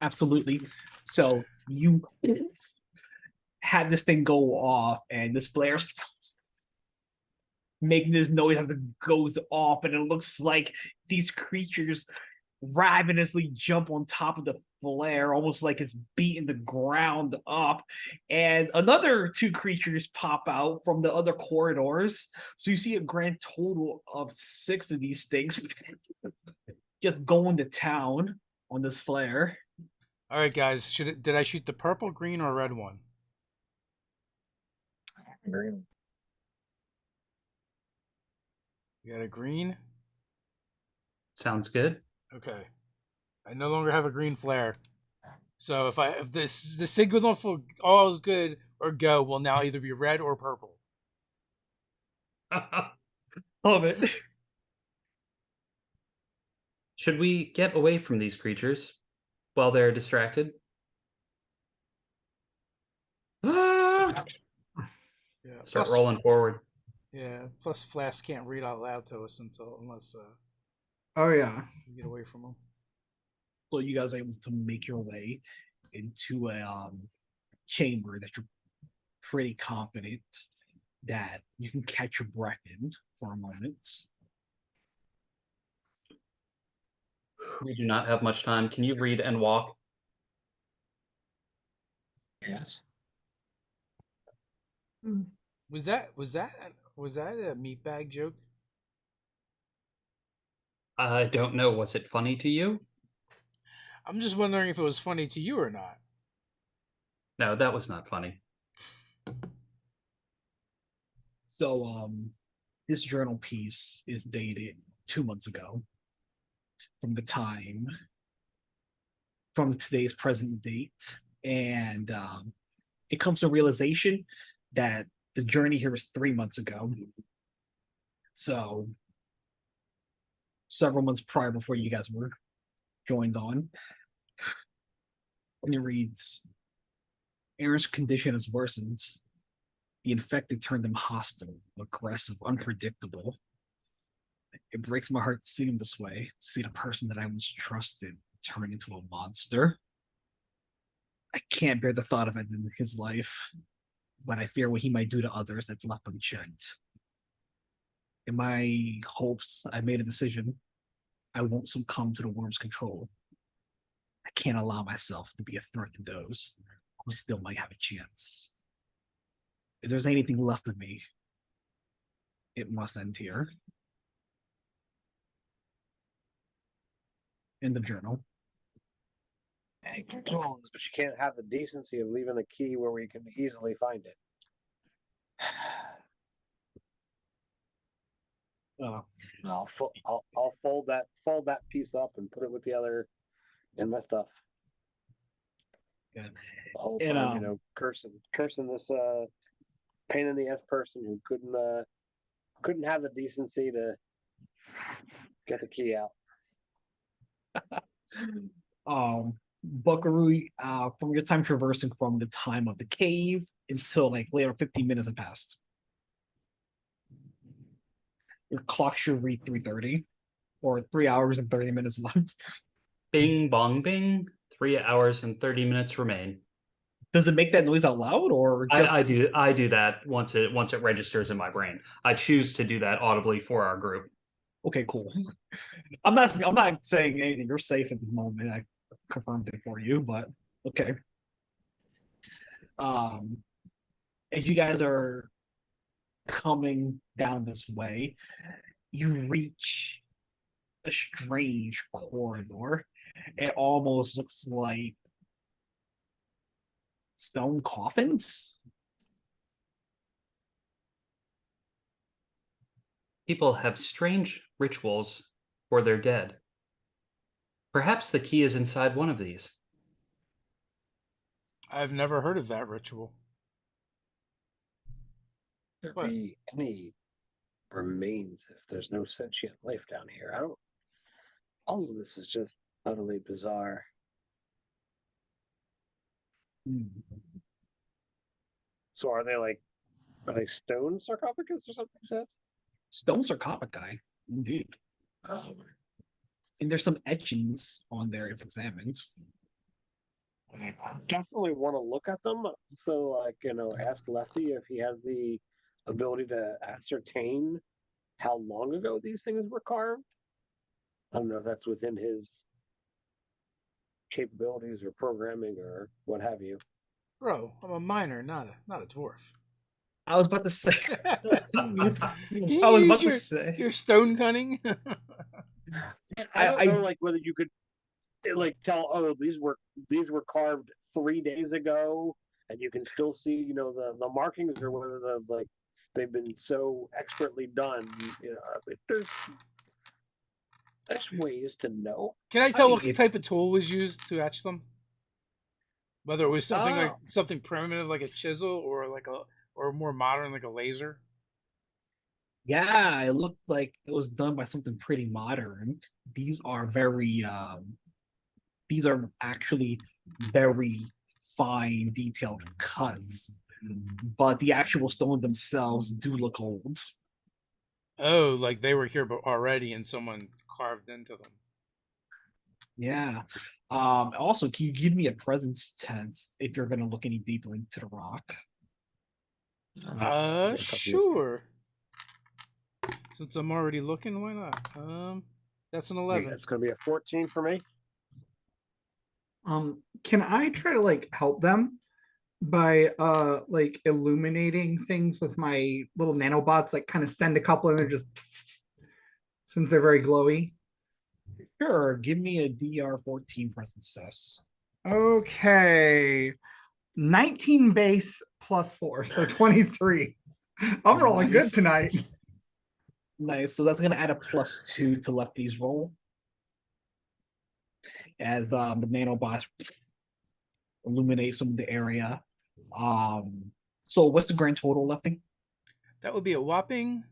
Absolutely. So you had this thing go off, and this flare making this noise as it goes off, and it looks like these creatures ravenously jump on top of the flare, almost like it's beating the ground up. And another 2 creatures pop out from the other corridors. So you see a grand total of 6 of these things just going to town on this flare. All right, guys. Did I shoot the purple, green, or red one? Green. You got a green. Sounds good. Okay. I no longer have a green flare. So if the signal for all is good or go will now either be red or purple. Love it. Should we get away from these creatures while they're distracted? Yeah. Start plus, rolling forward. Yeah. Plus, Flash can't read out loud to us unless Oh yeah. we get away from them. So you guys are able to make your way into a chamber that you're pretty confident that you can catch your breath in for a moment. We do not have much time. Can you read and walk? Yes. Was that a meatbag joke? I don't know. Was it funny to you? I'm just wondering if it was funny to you or not. No, that was not funny. So this journal piece is dated 2 months ago from today's present date, and it comes to a realization that the journey here was 3 months ago. So several months prior, before you guys were joined on. And it reads, Aaron's condition has worsened. The infected turned him hostile, aggressive, unpredictable. It breaks my heart to see him this way, to see the person that I once trusted turn into a monster. I can't bear the thought of ending his life, but I fear what he might do to others I've left unchecked. In my hopes, I made a decision. I won't succumb to the worm's control. I can't allow myself to be a threat to those who still might have a chance. If there's anything left of me, it must end here. End of journal. Hey, you can do all this, but you can't have the decency of leaving the key where we can easily find it. I'll fold that piece up and put it with the other in my stuff. Yeah. The whole And, time, cursing this pain in the ass person who couldn't have the decency to get the key out. Buckaroo, from your time traversing from the time of the cave until like later 15 minutes have passed. Your clock should read 3:30 or 3 hours and 30 minutes left. Bing bong bing. 3 hours and 30 minutes remain. Does it make that noise out loud or just I do that once it registers in my brain. I choose to do that audibly for our group. Okay, cool. I'm not saying anything. You're safe at this moment. I confirmed it for you, but okay. As you guys are coming down this way, you reach a strange corridor. It almost looks like stone coffins. People have strange rituals for their dead. Perhaps the key is inside one of these. I've never heard of that ritual. There What? be any remains if there's no sentient life down here? I don't. All of this is just utterly bizarre. So are they stone sarcophagus or something? You said? Stone sarcophagi, indeed. Oh, And there's some etchings on there if examined. I definitely want to look at them. So, ask Lefty if he has the ability to ascertain how long ago these things were carved. I don't know if that's within his capabilities or programming or what have you. Bro, I'm a miner, not a dwarf. I was about to say. Can you I was about use to your, say. your stone cunning? I don't I- know, whether you could tell. Oh, these were carved 3 days ago, and you can still see the markings, or whether they've been so expertly done. There's ways to know. Can I tell what if- type of tool was used to etch them? Whether it was something like Oh. something primitive like a chisel or more modern like a laser? Yeah, it looked like it was done by something pretty modern. These are these are actually very fine, detailed cuts, but the actual stone themselves do look old. Oh, like they were here already and someone carved into them. Yeah. Also, can you give me a presence test if you're gonna look any deeper into the rock? Sure. Since I'm already looking, why not? That's an 11. It's going to be a 14 for me. Can I try to help them by illuminating things with my little nanobots, kind of send a couple and they're just since they're very glowy? Sure, give me a DR14 presence test. Okay. 19 base plus 4, so 23. I'm rolling good Nice. tonight. Nice. So that's gonna add a +2 to Lefty's roll. As the nanobots illuminate some of the area. So what's the grand total, Lefty? That would be a whopping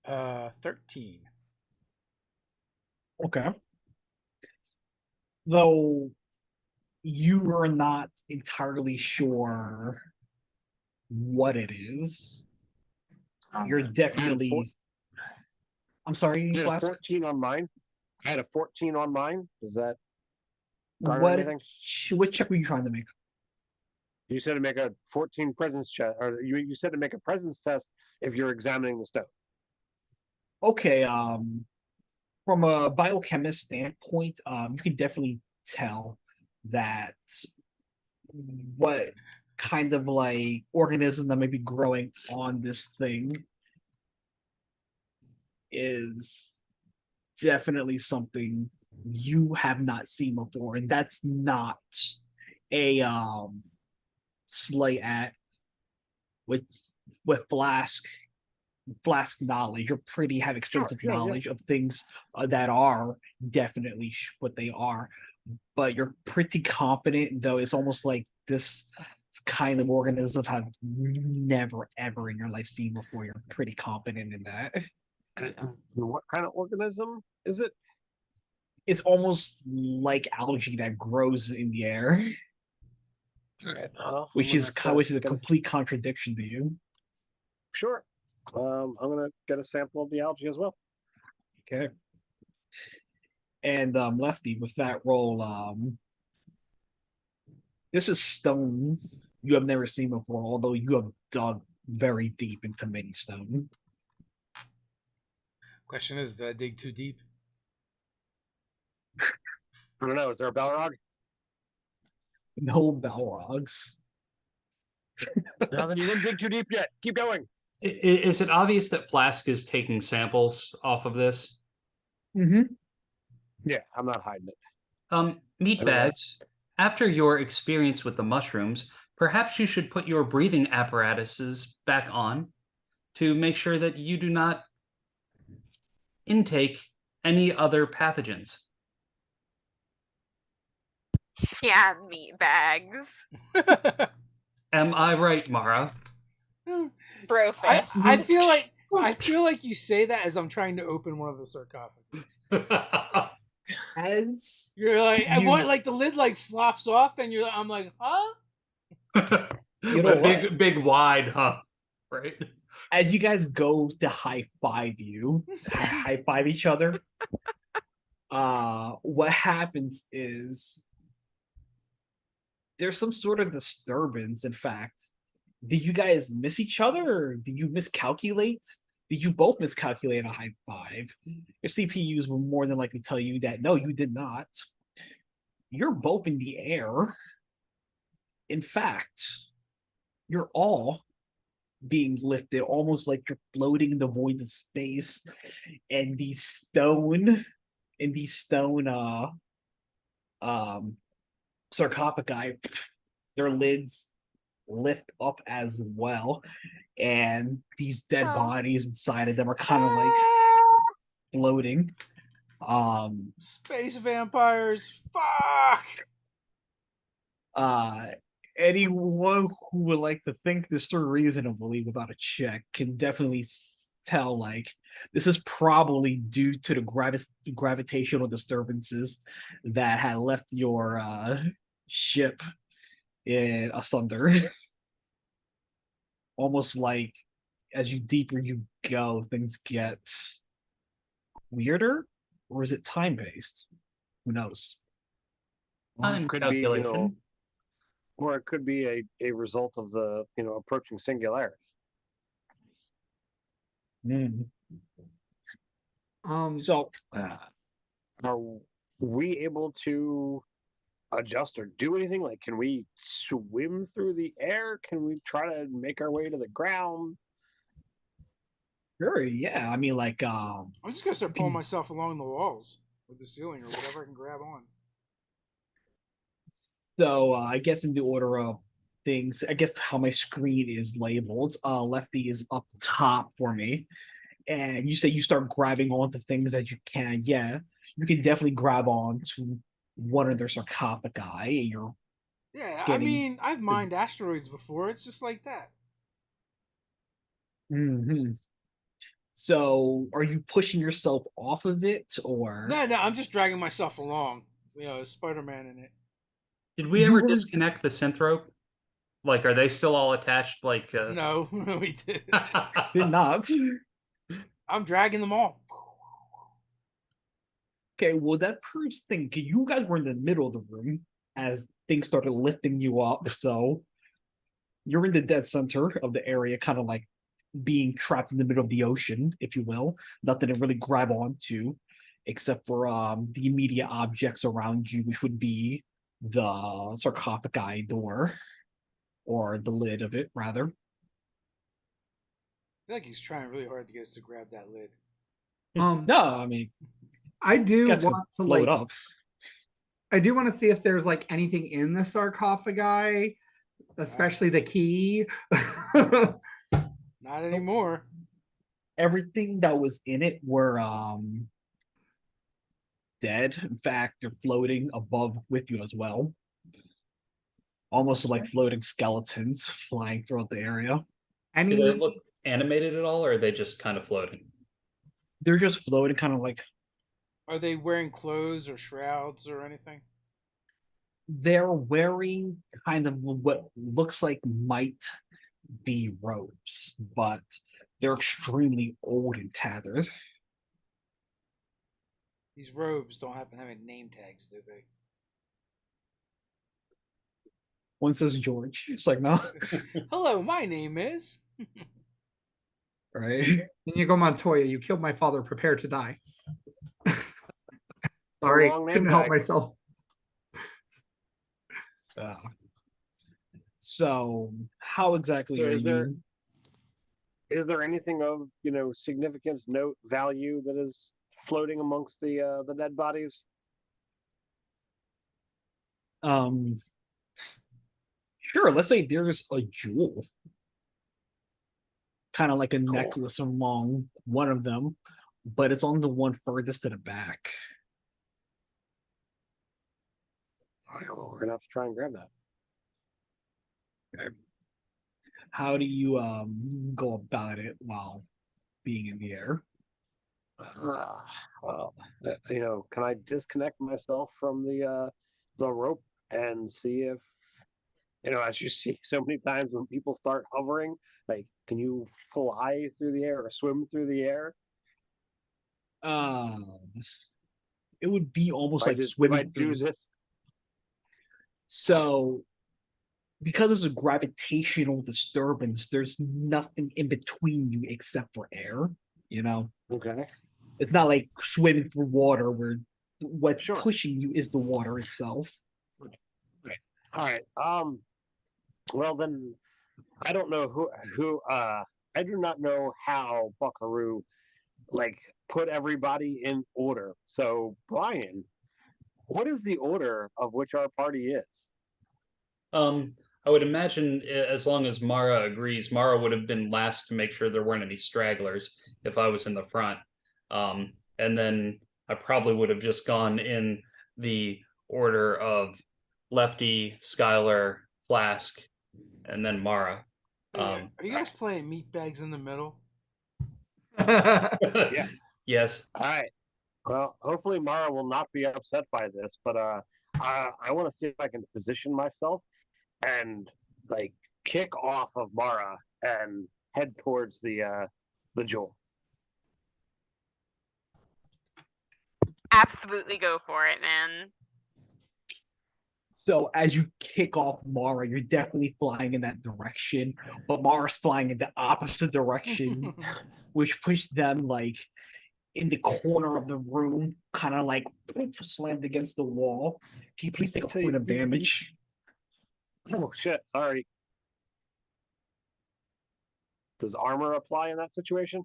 13. Okay. Though you are not entirely sure what it is, you're definitely. I'm sorry, I had a Flask? 14 on mine. I had a 14 on mine. Does that garner What anything? which check were you trying to make? You said to make a 14 presence check, or you said to make a presence test if you're examining the stone. Okay, from a biochemist standpoint, you can definitely tell that what kind of organism that may be growing on this thing is definitely something you have not seen before, and that's not a slay at with Flask knowledge. You're pretty have extensive yeah. knowledge of things that are definitely what they are, but you're pretty confident, though it's almost like this kind of organism have never ever in your life seen before. You're pretty confident in that. What kind of organism is it? It's almost like algae that grows in the air, which is a complete contradiction to you. Sure. I'm gonna get a sample of the algae as well. Okay. And Lefty, with that roll, this is stone you have never seen before, although you have dug very deep into many stone. Question is, did I dig too deep? I don't know. Is there a Balrog? No Balrogs. No, then you didn't dig too deep yet. Keep going. Is it obvious that Flask is taking samples off of this? Mm-hmm. Yeah, I'm not hiding it. Meatbags, after your experience with the mushrooms, perhaps you should put your breathing apparatuses back on to make sure that you do not intake any other pathogens. Yeah, meat bags. Am I right, Mara? Bro I feel like you say that as I'm trying to open one of the sarcophagus. As You're like, you- what? Like the lid like flops off, and I'm like, huh? You know big, big, wide, huh? Right. as you guys go to high five each other, what happens is there's some sort of disturbance. In fact, did you guys miss each other, or did you miscalculate? Did you both miscalculate a high five? Your CPUs will more than likely tell you that no, you did not. You're both in the air. In fact, you're all being lifted, almost like you're floating in the void of space, and these stone sarcophagi, their lids lift up as well, and these dead bodies inside of them are kind of like floating. Space vampires. Fuck. Anyone who would like to think this through reasonably without a check can definitely tell, like, this is probably due to the gravitational disturbances that had left your ship in asunder. Almost like as you deeper you go, things get weirder, or is it time based? Who knows? Time Could calculation. be, or it could be a result of the approaching singularity. So Are we able to adjust or do anything? Like, can we swim through the air? Can we try to make our way to the ground? sure, yeah. I mean, like, I'm just gonna start pulling myself along the walls with the ceiling or whatever I can grab on. so I guess in the order of things, I guess how my screen is labeled, Lefty is up top for me. And you say you start grabbing onto things as you can. Yeah, you can definitely grab on to one of their sarcophagi. You're Yeah, I getting mean, I've mined asteroids before. It's just like that. So, are you pushing yourself off of it, or No, I'm just dragging myself along. Spider-Man in it. Did we You ever were- disconnect the synthrope? Like, are they still all attached? Like, No, we did. did not? I'm dragging them all. Okay, well that proves thing. You guys were in the middle of the room as things started lifting you up, so you're in the dead center of the area, kind of like being trapped in the middle of the ocean, if you will. Nothing to really grab onto, except for the immediate objects around you, which would be the sarcophagi door, or the lid of it, rather. I feel like he's trying really hard to get us to grab that lid. No, I mean, I do got to want to blow like it up. I do want to see if there's like anything in the sarcophagi, especially the key. Not anymore. Everything that was in it were dead. In fact, they're floating above with you as well. almost like floating skeletons flying throughout the area. Do Any they look animated at all, or are they just kind of floating? They're just floating, kind of like Are they wearing clothes or shrouds or anything? they're wearing kind of what looks like might be robes, but they're extremely old and tattered. These robes don't happen to have any name tags, do they? One says George. It's like, no, Hello, my name is. right? Inigo Montoya, you killed my father. Prepare to die. It's a Sorry, long name couldn't help tag. myself. Uh, so, how exactly So are is there- you? Is there anything of significance, note, value that is floating amongst the dead bodies? Sure. Let's say there's a jewel, kind of like a necklace among one of them, but it's on the one furthest to the back. All right, well, we're gonna have to try and grab that. How do you go about it while being in the air? Well, can I disconnect myself from the rope and see if as you see so many times when people start hovering, like, can you fly through the air or swim through the air? Um, it would be almost If I like just- if swimming I do through. this, So, because there's a gravitational disturbance, there's nothing in between you except for air. You know, okay. it's not like swimming through water where what's Sure. pushing you is the water itself. All right. Well then, I don't know who. I do not know how Buckaroo put everybody in order. So Brian, what is the order of which our party is? I would imagine as long as Mara agrees, Mara would have been last to make sure there weren't any stragglers if I was in the front. And then I probably would have just gone in the order of Lefty, Skylar, Flask, and then Mara. Are you guys playing meatbags in the middle? Yes. Yes. All right. Well, hopefully Mara will not be upset by this, but I want to see if I can position myself and kick off of Mara and head towards the jewel. Absolutely go for it, man. So as you kick off Mara, you're definitely flying in that direction, but Mara's flying in the opposite direction, which pushed them in the corner of the room, kind of slammed against the wall. Can you please take a So point of damage? Oh shit! Sorry. Does armor apply in that situation?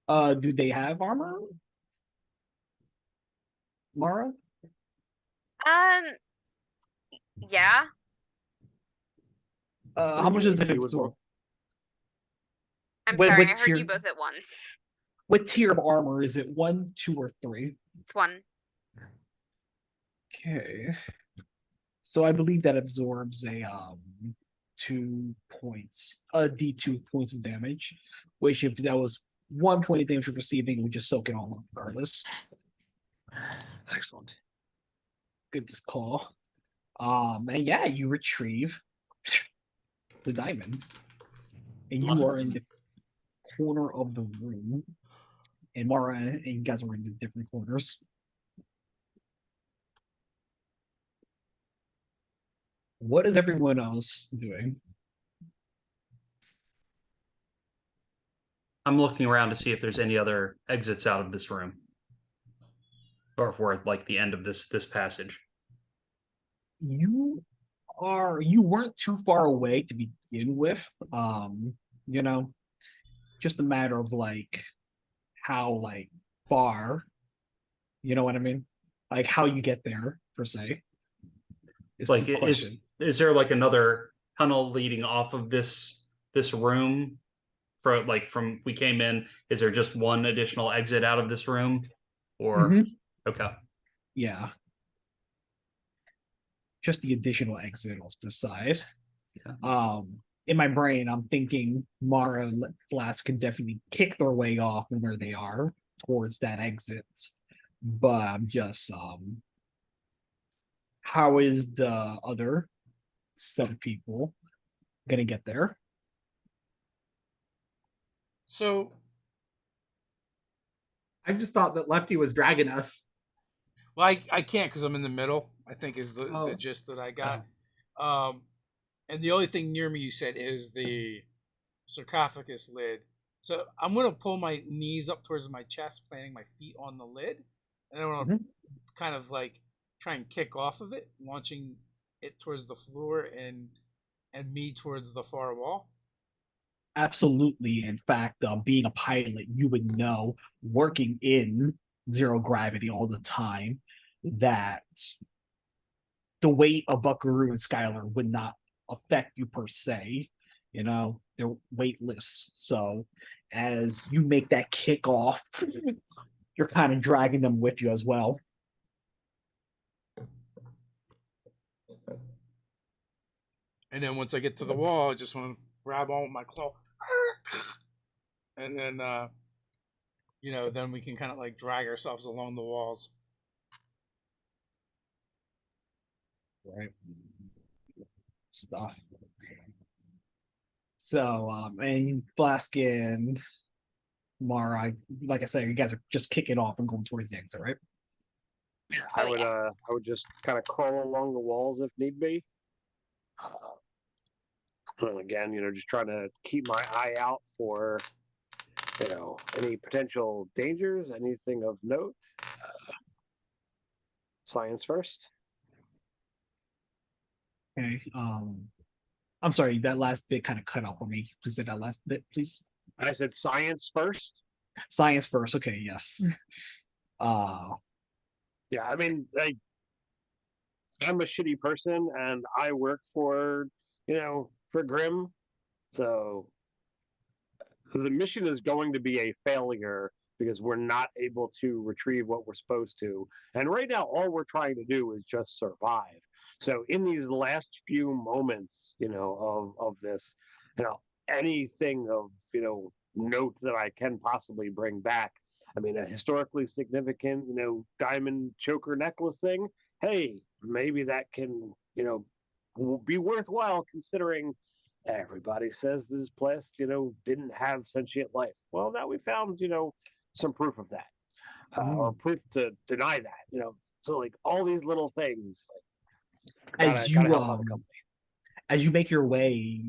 Do they have armor? Mara? Yeah. So How much you- does it you would absorb? I'm What- sorry, what I heard tier- you both at once. What tier of armor is it? 1, 2, or 3? It's one. Okay. So I believe that absorbs a 2 points, D2 points of damage, which if that was 1 point of damage you're receiving, it would just soak it all up regardless. Excellent. Good call. And yeah, you retrieve the diamond. And you are in the corner of the room. And Mara and you guys are in the different corners. What is everyone else doing? I'm looking around to see if there's any other exits out of this room. Or if we're at the end of this passage. You weren't too far away to begin with. Just a matter of how far, you know what I mean? How you get there per se. Is the question. Is there another tunnel leading off of this room? For from we came in, is there just one additional exit out of this room? Or Mhm. okay. Yeah. just the additional exit off the side. Yeah. In my brain, I'm thinking Mara and Flask can definitely kick their way off from where they are towards that exit. But I'm just how is the other set of people gonna get there? So, I just thought that Lefty was dragging us. well, I can't because I'm in the middle. I think is the Oh. gist that I got. And the only thing near me you said is the sarcophagus lid. So I'm gonna pull my knees up towards my chest, planting my feet on the lid, and I want to kind of like try and kick off of it, launching it towards the floor and me towards the far wall. Absolutely. In fact, being a pilot, you would know working in zero gravity all the time that the weight of Buckaroo and Skylar would not affect you per se. You know, they're weightless. So as you make that kick off, you're kind of dragging them with you as well. And then once I get to the wall, I just want to grab on with my claw, and then then we can kind of like drag ourselves along the walls. Right. Stuff. So, and Flask and Mara, like I said, you guys are just kicking off and going towards the exit, right? I Oh, would yes. I would just kind of crawl along the walls if need be. And again, just trying to keep my eye out for any potential dangers, anything of note. Science first. Okay. I'm sorry, that last bit kind of cut off for me. Please say that last bit, please. I said science first. Science first. Okay, yes. Yeah, I mean, I'm a shitty person, and I work for Grimm, so the mission is going to be a failure because we're not able to retrieve what we're supposed to. And right now, all we're trying to do is just survive. So in these last few moments, of this, anything of note that I can possibly bring back. I mean, a historically significant, diamond choker necklace thing. Hey, maybe that can, be worthwhile considering everybody says this place, didn't have sentient life. Well, now we found, some proof of that, or proof to deny that. So like all these little things, as gotta you help out the company. as you make your way,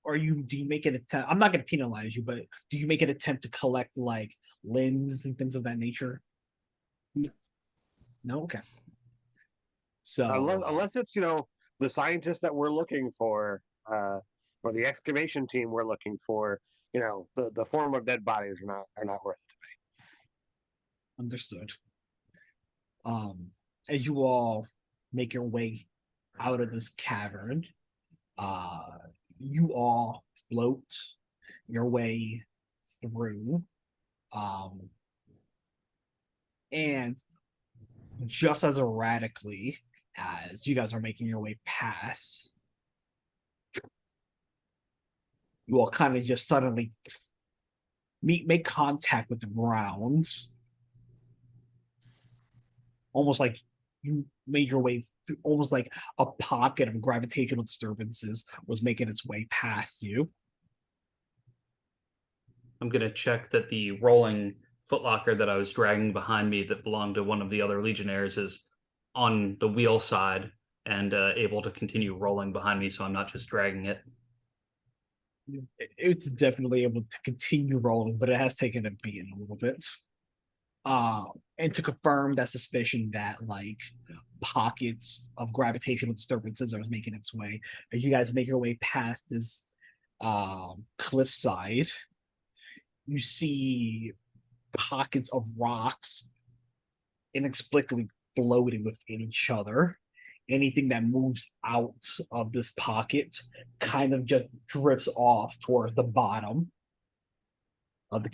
do you make an attempt? I'm not going to penalize you, but do you make an attempt to collect like limbs and things of that nature? No, okay. So Unless it's the scientists that we're looking for, or the excavation team we're looking for, the form of dead bodies are not worth it to me. understood. As you all make your way out of this cavern, you all float your way through, and just as erratically as you guys are making your way past, you all kind of just suddenly make contact with the ground, almost like you made your way through, almost like a pocket of gravitational disturbances was making its way past you. I'm going to check that the rolling footlocker that I was dragging behind me that belonged to one of the other legionnaires is on the wheel side and able to continue rolling behind me, so I'm not just dragging it. It's definitely able to continue rolling, but it has taken a beating a little bit. And to confirm that suspicion that like pockets of gravitational disturbances are making its way, as you guys make your way past this cliffside, you see pockets of rocks inexplicably floating within each other. Anything that moves out of this pocket kind of just drifts off towards the bottom of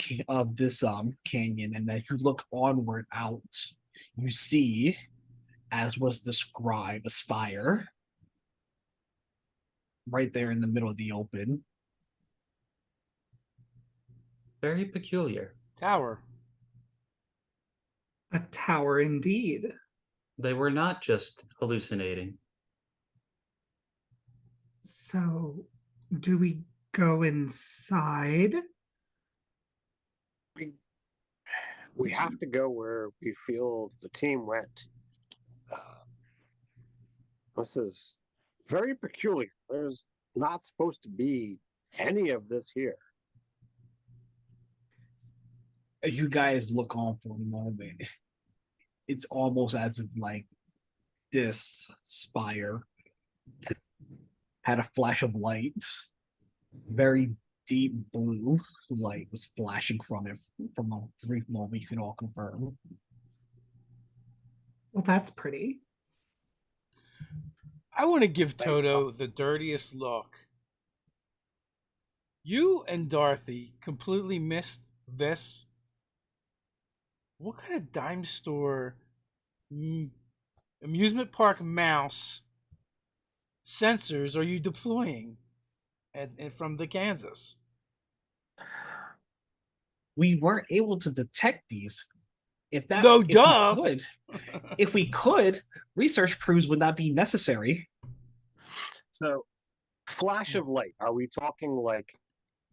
this canyon. And as you look onward out, you see as was described, a spire right there in the middle of the open. Very peculiar. Tower. A tower indeed. They were not just hallucinating. So, do we go inside? We have to go where we feel the team went. This is very peculiar. There's not supposed to be any of this here. As you guys look on for a moment, it's almost as if like this spire had a flash of light, very deep blue light was flashing from it from a brief moment. You can all confirm. Well, that's pretty. I want to give Toto the dirtiest look. You and Dorothy completely missed this. What kind of dime store, amusement park mouse sensors are you deploying from the Kansas? We weren't able to detect these. If we could, research crews would not be necessary. So, flash of light. Are we talking like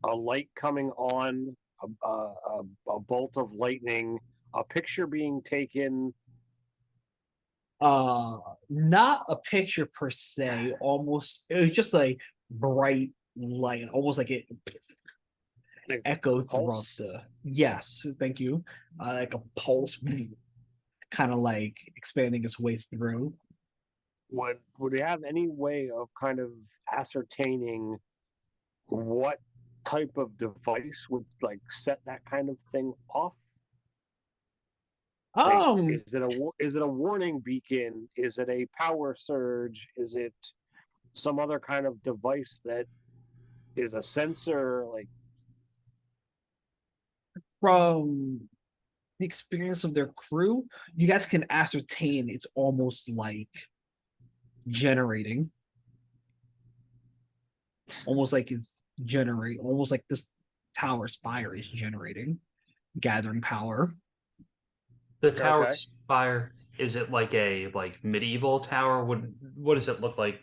a light coming on, a bolt of lightning, a picture being taken? Not a picture per se. Almost, it was just like bright light, almost like it Like echoed throughout pulse? the. Yes, thank you. Like a pulse, kind of like expanding its way through. Would we have any way of kind of ascertaining what type of device would like set that kind of thing off? Like, is it a warning beacon? Is it a power surge? Is it some other kind of device that is a sensor? Like, From the experience of their crew, you guys can ascertain it's almost like generating. Almost like almost like this tower spire is generating, gathering power. The tower Okay. spire, is it like a medieval tower? What does it look like?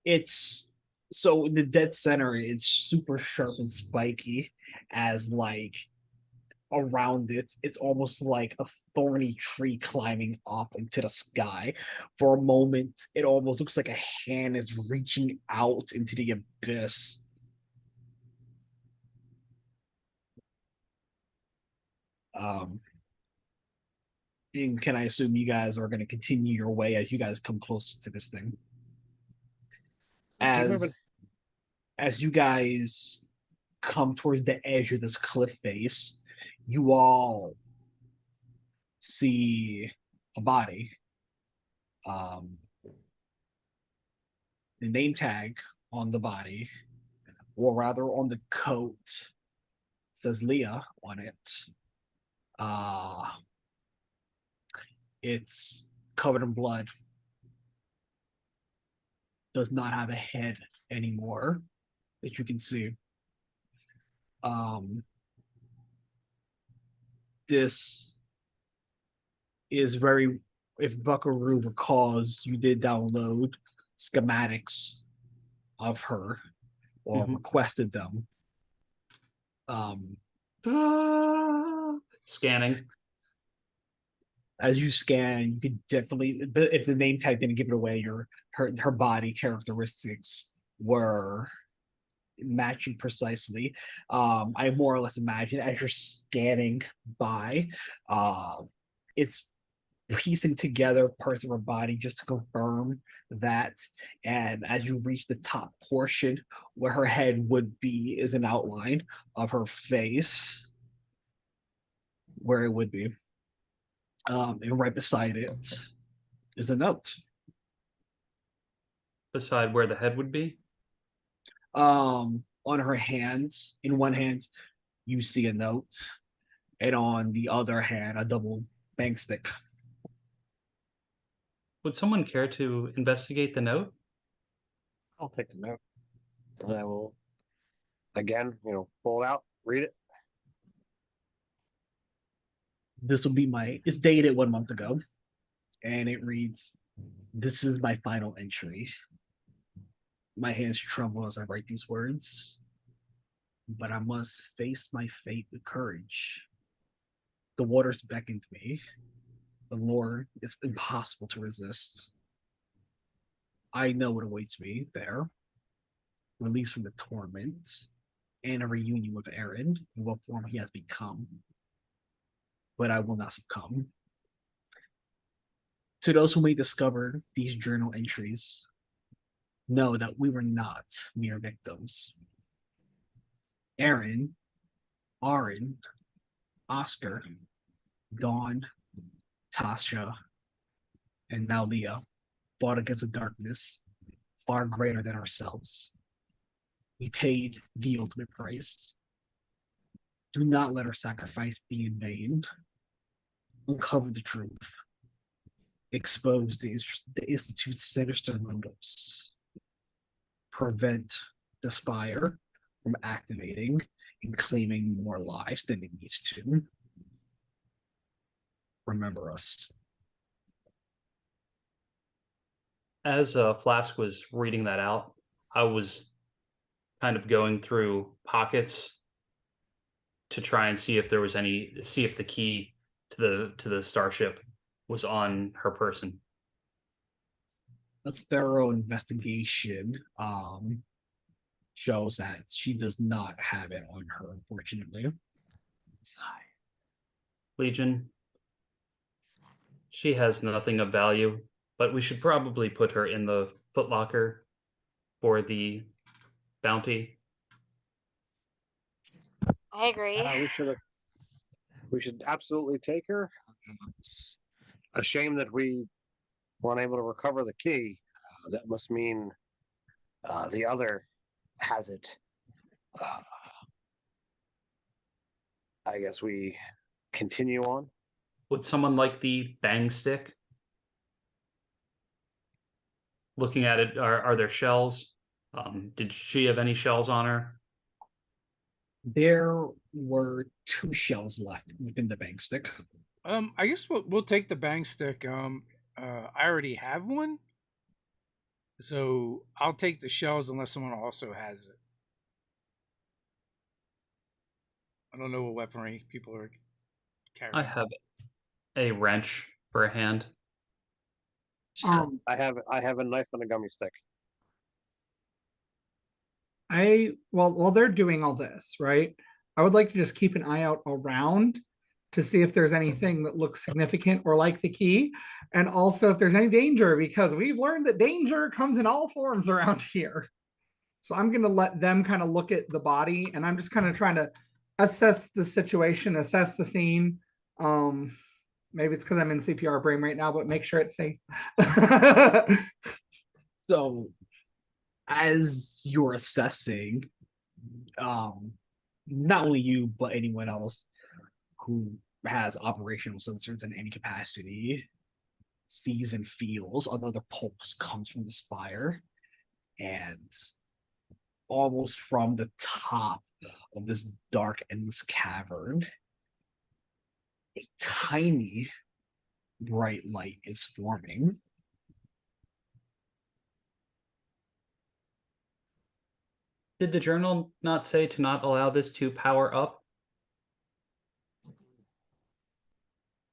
It's so the dead center is super sharp and spiky, as like around it's almost like a thorny tree climbing up into the sky. For a moment, it almost looks like a hand is reaching out into the abyss. And can I assume you guys are going to continue your way as you guys come closer to this thing? As you guys come towards the edge of this cliff face, you all see a body. The name tag on the body, or rather on the coat, says Leah on it. It's covered in blood. Does not have a head anymore, as you can see. This is very, if Buckaroo recalls, you did download schematics of her or requested them. Scanning. As you scan, you could definitely, but if the name tag didn't give it away, her body characteristics were matching precisely. I more or less imagine as you're scanning by, it's piecing together parts of her body just to confirm that. And as you reach the top portion where her head would be, is an outline of her face where it would be. And right beside it is a note. Beside where the head would be? On her hand, in one hand, you see a note, and on the other hand, a double bank stick. Would someone care to investigate the note? I'll take the note. And I will, again, pull it out, read it. This will be it's dated 1 month ago, and it reads, "This is my final entry. My hands tremble as I write these words, but I must face my fate with courage. The waters beckon to me. The lure is impossible to resist. I know what awaits me there. Release from the torment and a reunion with Aaron in what form he has become. But I will not succumb. To those who may discover these journal entries, know that we were not mere victims. Aaron, Oscar, Dawn, Tasha, and now Leah fought against a darkness far greater than ourselves. We paid the ultimate price. Do not let our sacrifice be in vain. Uncover the truth. Expose the Institute's sinister motives. Prevent the Spire from activating and claiming more lives than it needs to. Remember us." As Flask was reading that out, I was kind of going through pockets to try and see if there was see if the key to the starship was on her person. A thorough investigation shows that she does not have it on her, unfortunately. Legion, she has nothing of value, but we should probably put her in the footlocker for the bounty. I agree. We should absolutely take her. It's a shame that we weren't able to recover the key. That must mean the other has it. I guess we continue on. Would someone like the bang stick? Looking at it, are there shells? Did she have any shells on her? There were 2 shells left within the bang stick. I guess we'll take the bang stick. I already have one, so I'll take the shells unless someone also has it. I don't know what weaponry people are carrying. I have a wrench for a hand. I have a knife and a gummy stick. While they're doing all this, right? I would like to just keep an eye out around to see if there's anything that looks significant or like the key, and also if there's any danger, because we've learned that danger comes in all forms around here. So I'm going to let them kind of look at the body, and I'm just kind of trying to assess the situation, assess the scene. Maybe it's because I'm in CPR brain right now, but make sure it's safe. So, as you're assessing, not only you, but anyone else who has operational sensors in any capacity sees and feels another pulse comes from the spire, and almost from the top of this dark, endless cavern, a tiny bright light is forming. Did the journal not say to not allow this to power up?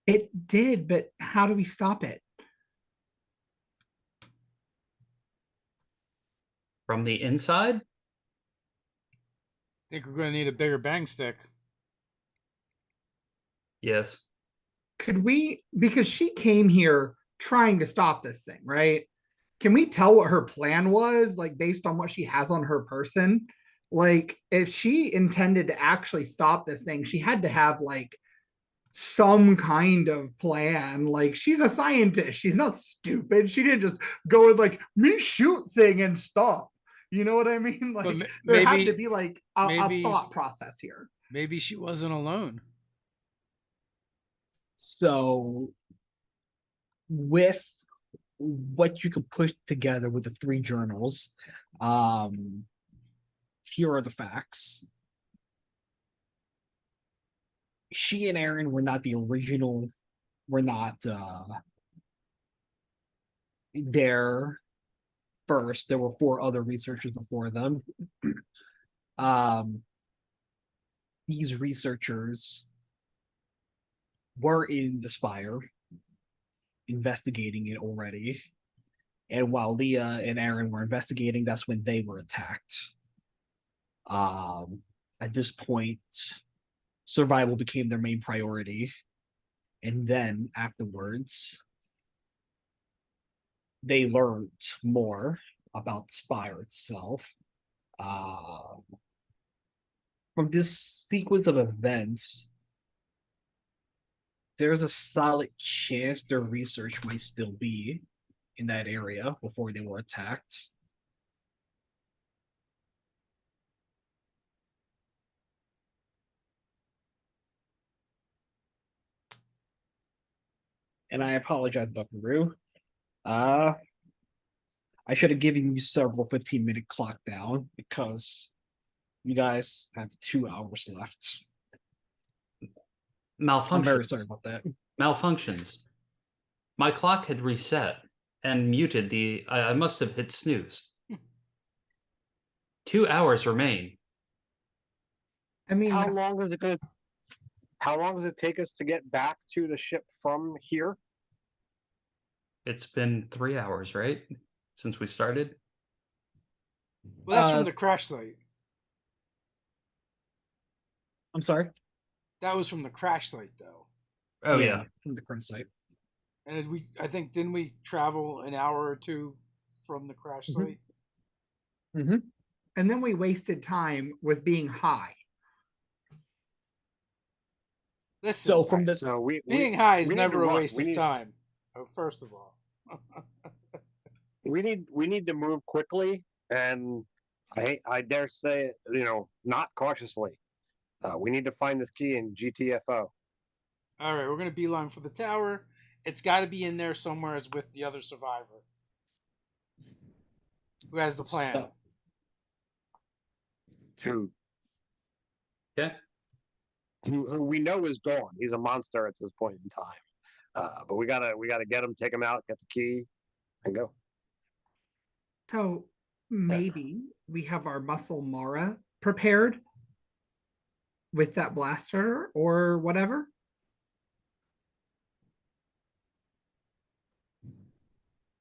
It did, but how do we stop it? From the inside? I think we're going to need a bigger bang stick. Yes. Could we, because she came here trying to stop this thing, right? Can we tell what her plan was, like based on what she has on her person? Like, if she intended to actually stop this thing, she had to have like some kind of plan. Like, she's a scientist, she's not stupid. She didn't just go with like me shoot thing and stop. You know what I mean? Like, there had to be like a thought process here. Maybe she wasn't alone. So, with what you could put together with the 3 journals. Here are the facts. She and Aaron were not the original, were not there first. There were 4 other researchers before them. These researchers were in the Spire, investigating it already. And while Leah and Aaron were investigating, that's when they were attacked. At this point, survival became their main priority. And then afterwards, they learned more about the Spire itself. From this sequence of events, there's a solid chance their research might still be in that area before they were attacked. And I apologize, Buckaroo. I should have given you several 15-minute clock down because you guys have 2 hours left. I'm very Malfunction. sorry about that. Malfunctions. My clock had reset and muted the. I must have hit snooze. 2 hours remain. I mean, How long is it going to? How long does it take us to get back to the ship from here? It's been 3 hours, right? Since we started. Well, that's Uh, from the crash site. I'm sorry. That was from the crash site, though. Oh yeah. From the current site. And I think, didn't we travel an hour or 2 from the crash Mhm. site? Mm-hmm. and then we wasted time with being high. Listen, So from the So being high is we need to never a run. waste We of need- time. First of all. we need to move quickly, and I dare say, not cautiously. We need to find this key in GTFO. All right, we're gonna beeline for the tower. It's got to be in there somewhere as with the other survivor. Who has the plan? So- Who Okay. who we know is gone. He's a monster at this point in time. But we gotta get him, take him out, get the key, and go. So maybe we have our muscle Mara prepared with that blaster or whatever.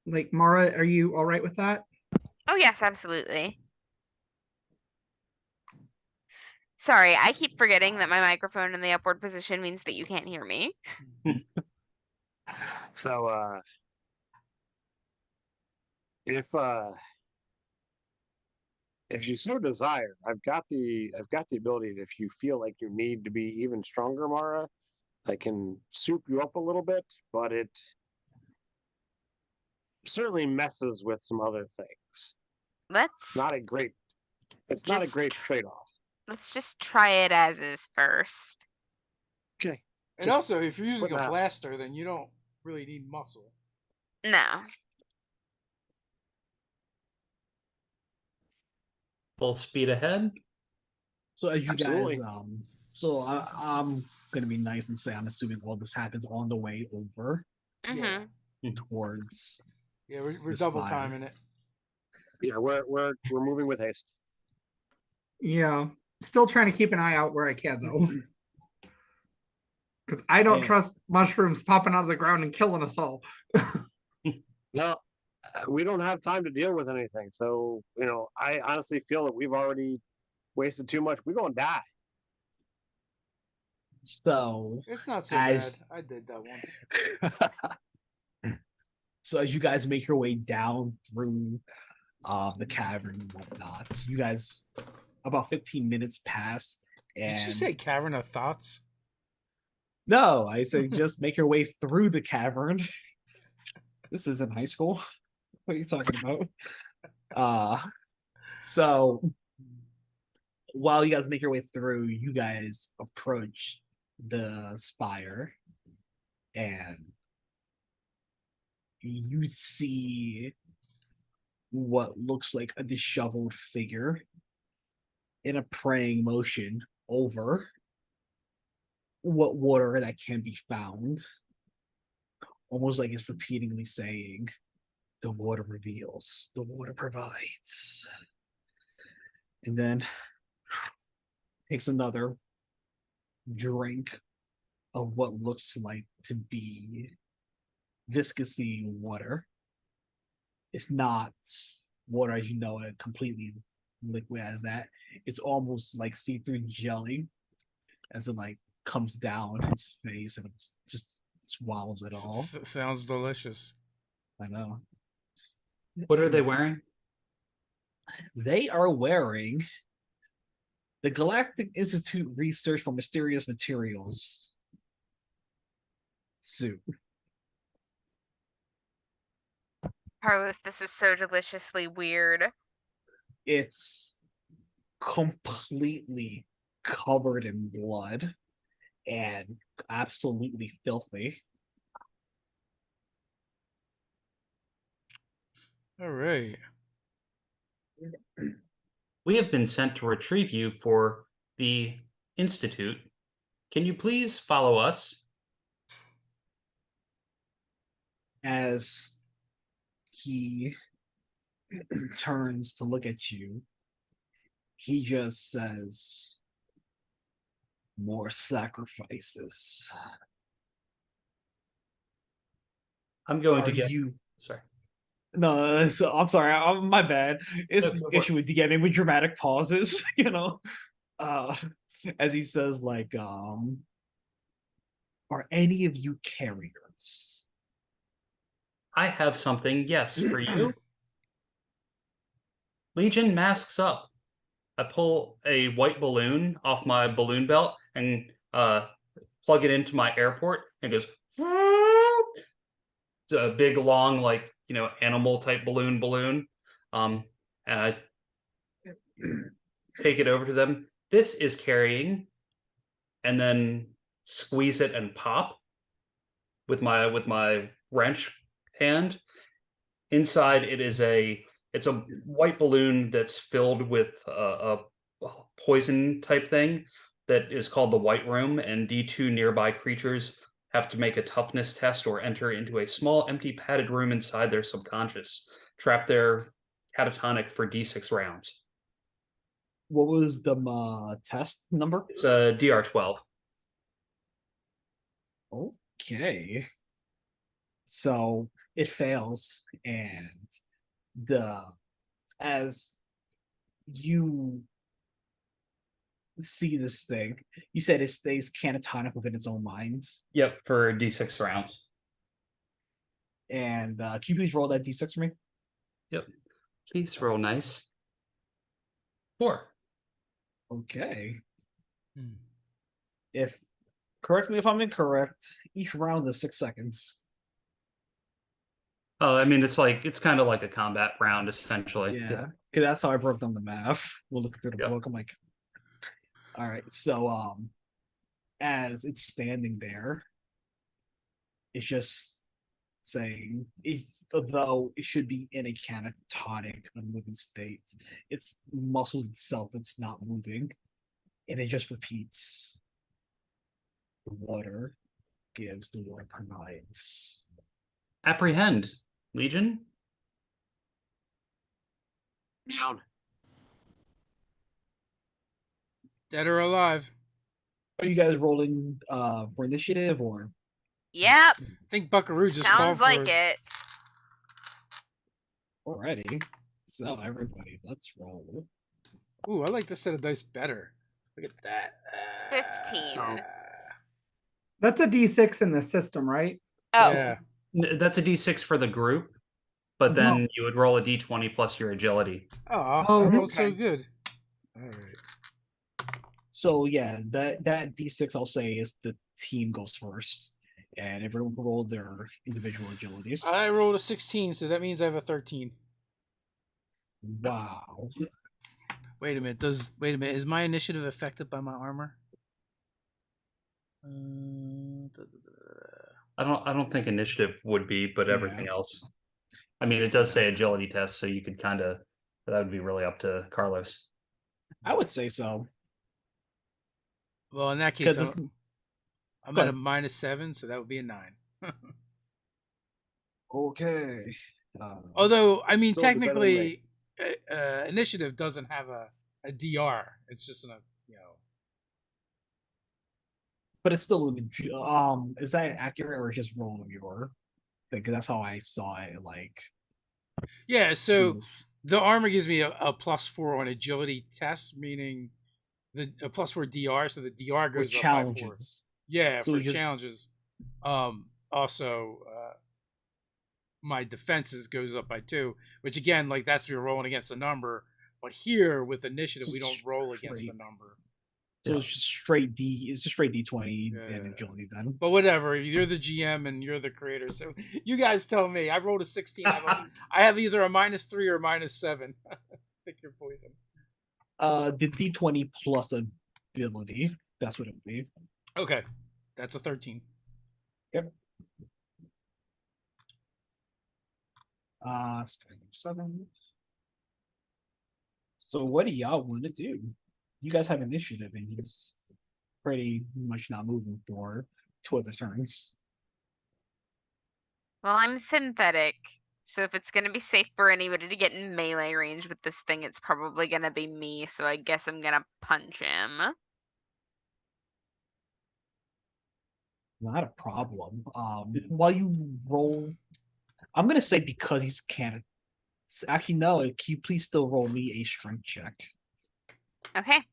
Like, Mara, are you all right with that? Oh yes, absolutely. Sorry, I keep forgetting that my microphone in the upward position means that you can't hear me. So if you so desire, I've got the ability that if you feel like you need to be even stronger, Mara, I can soup you up a little bit, but it certainly messes with some other things. Let's Not a great it's not a Just great tr- trade-off. let's just try it as is first. Okay. And Just also, if you're using put a that- blaster, then you don't really need muscle. No. Full speed ahead. So as you Absolutely. guys, so I'm gonna be nice and say I'm assuming all this happens on the way over Mm-hmm. towards. Yeah, we're The double spire. timing it. Yeah, we're moving with haste. Yeah. Still trying to keep an eye out where I can, though. Because I don't Yeah. trust mushrooms popping out of the ground and killing us all. No, we don't have time to deal with anything. So, I honestly feel that we've already wasted too much. We're gonna die. So It's not so As- bad. I did that once. so as you guys make your way down through the cavern and whatnot, you guys about 15 minutes pass. And Did you say cavern of thoughts? no, I said just make your way through the cavern. This isn't high school. What are you talking about? So while you guys make your way through, you guys approach the spire, and you see what looks like a disheveled figure in a praying motion over what water that can be found. Almost like it's repeatedly saying, the water reveals, the water provides. And then takes another drink of what looks like to be viscousy water. It's not water as you know it, completely liquid as that. It's almost like see-through jelly as it like comes down his face and it just swallows it all. Sounds delicious. I know. What are they wearing? They are wearing the Galactic Institute Research for Mysterious Materials suit. Carlos, this is so deliciously weird. It's completely covered in blood and absolutely filthy. All right. We have been sent to retrieve you for the Institute. Can you please follow us? As he turns to look at you, he just says, more sacrifices. I'm going to Are get you? sorry. No, so, I'm sorry. My bad. It's No, the go for issue with DMing with dramatic pauses, uh, as he says, like, are any of you carriers? I have something, yes, for you. Legion masks up. I pull a white balloon off my balloon belt and plug it into my airport and it goes. It's a big, long, like animal type balloon. And I take it over to them. This is carrying, and then squeeze it and pop with my wrench hand. Inside, it's a white balloon that's filled with a poison type thing that is called the White Room, and D2 nearby creatures have to make a toughness test or enter into a small, empty, padded room inside their subconscious, trapped there catatonic for D6 rounds. What was the test number? It's a DR12. Okay. So it fails, and as you see this thing, you said it stays catatonic within its own mind. Yep, for D6 rounds. And can you please roll that D6 for me? Yep. Please roll nice. 4. Okay. Hmm. If correct me if I'm incorrect, each round is 6 seconds. Oh, I mean, it's kind of like a combat round, essentially. Yeah, because that's how I broke down the math. We'll look through the book. I'm like, all right. So, as it's standing there, it's just saying, though it should be in a catatonic, unmoving state, its muscles itself, it's not moving, and it just repeats. The water gives, the water provides. Apprehend, Legion. Down. Dead or alive? Are you guys rolling for initiative or? Yep, I think Buckaroo just called sounds for like us. it. Alrighty. So everybody, let's roll. Ooh, I like this set of dice better. Look at that. 15. That's a D6 in the system, right? Oh, Yeah. That's a D6 for the group, but then you would roll a D20 plus your agility. Oh, Oh, I rolled so okay. good. All right. So yeah, that D6 I'll say is the team goes first, and everyone rolled their individual agilities. I rolled a 16, so that means I have a 13. Wow. Wait a minute. Is my initiative affected by my armor? I don't think initiative would be, but everything else. I mean, it does say agility test, so you could kind of that would be really up to Carlos. I would say so. Well, in that case, Because I'm Go at a ahead. -7, so that would be a 9. okay. Although, I mean, Still be better than me. technically, initiative doesn't have a DR. It's just But it's still is that accurate or just rolling your thing? Because that's how I saw it. Like, yeah. So the armor gives me a +4 on agility test, meaning a +4 DR. So the DR with goes up by 4. challenges. Yeah, So for we just- challenges. Also, my defenses goes up by 2, which again, like that's you're rolling against a number. But here with initiative, So we don't roll against straight. the number. So it's just straight D. It's just straight D20 Yeah. and agility then. But whatever, you're the GM and you're the creator, so you guys tell me. I rolled a 16. I have either a -3 or a -7. Pick your poison. The D20 plus ability. That's what it would be. Okay, that's a 13. Yep. 7. So what do y'all want to do? You guys have initiative, and he's pretty much not moving for 2 other turns. Well, I'm synthetic, so if it's gonna be safe for anybody to get in melee range with this thing, it's probably gonna be me. So I guess I'm gonna punch him. Not a problem. While you roll, I'm gonna say because he's cannon. Actually, no. Can you please still roll me a strength check? Okay.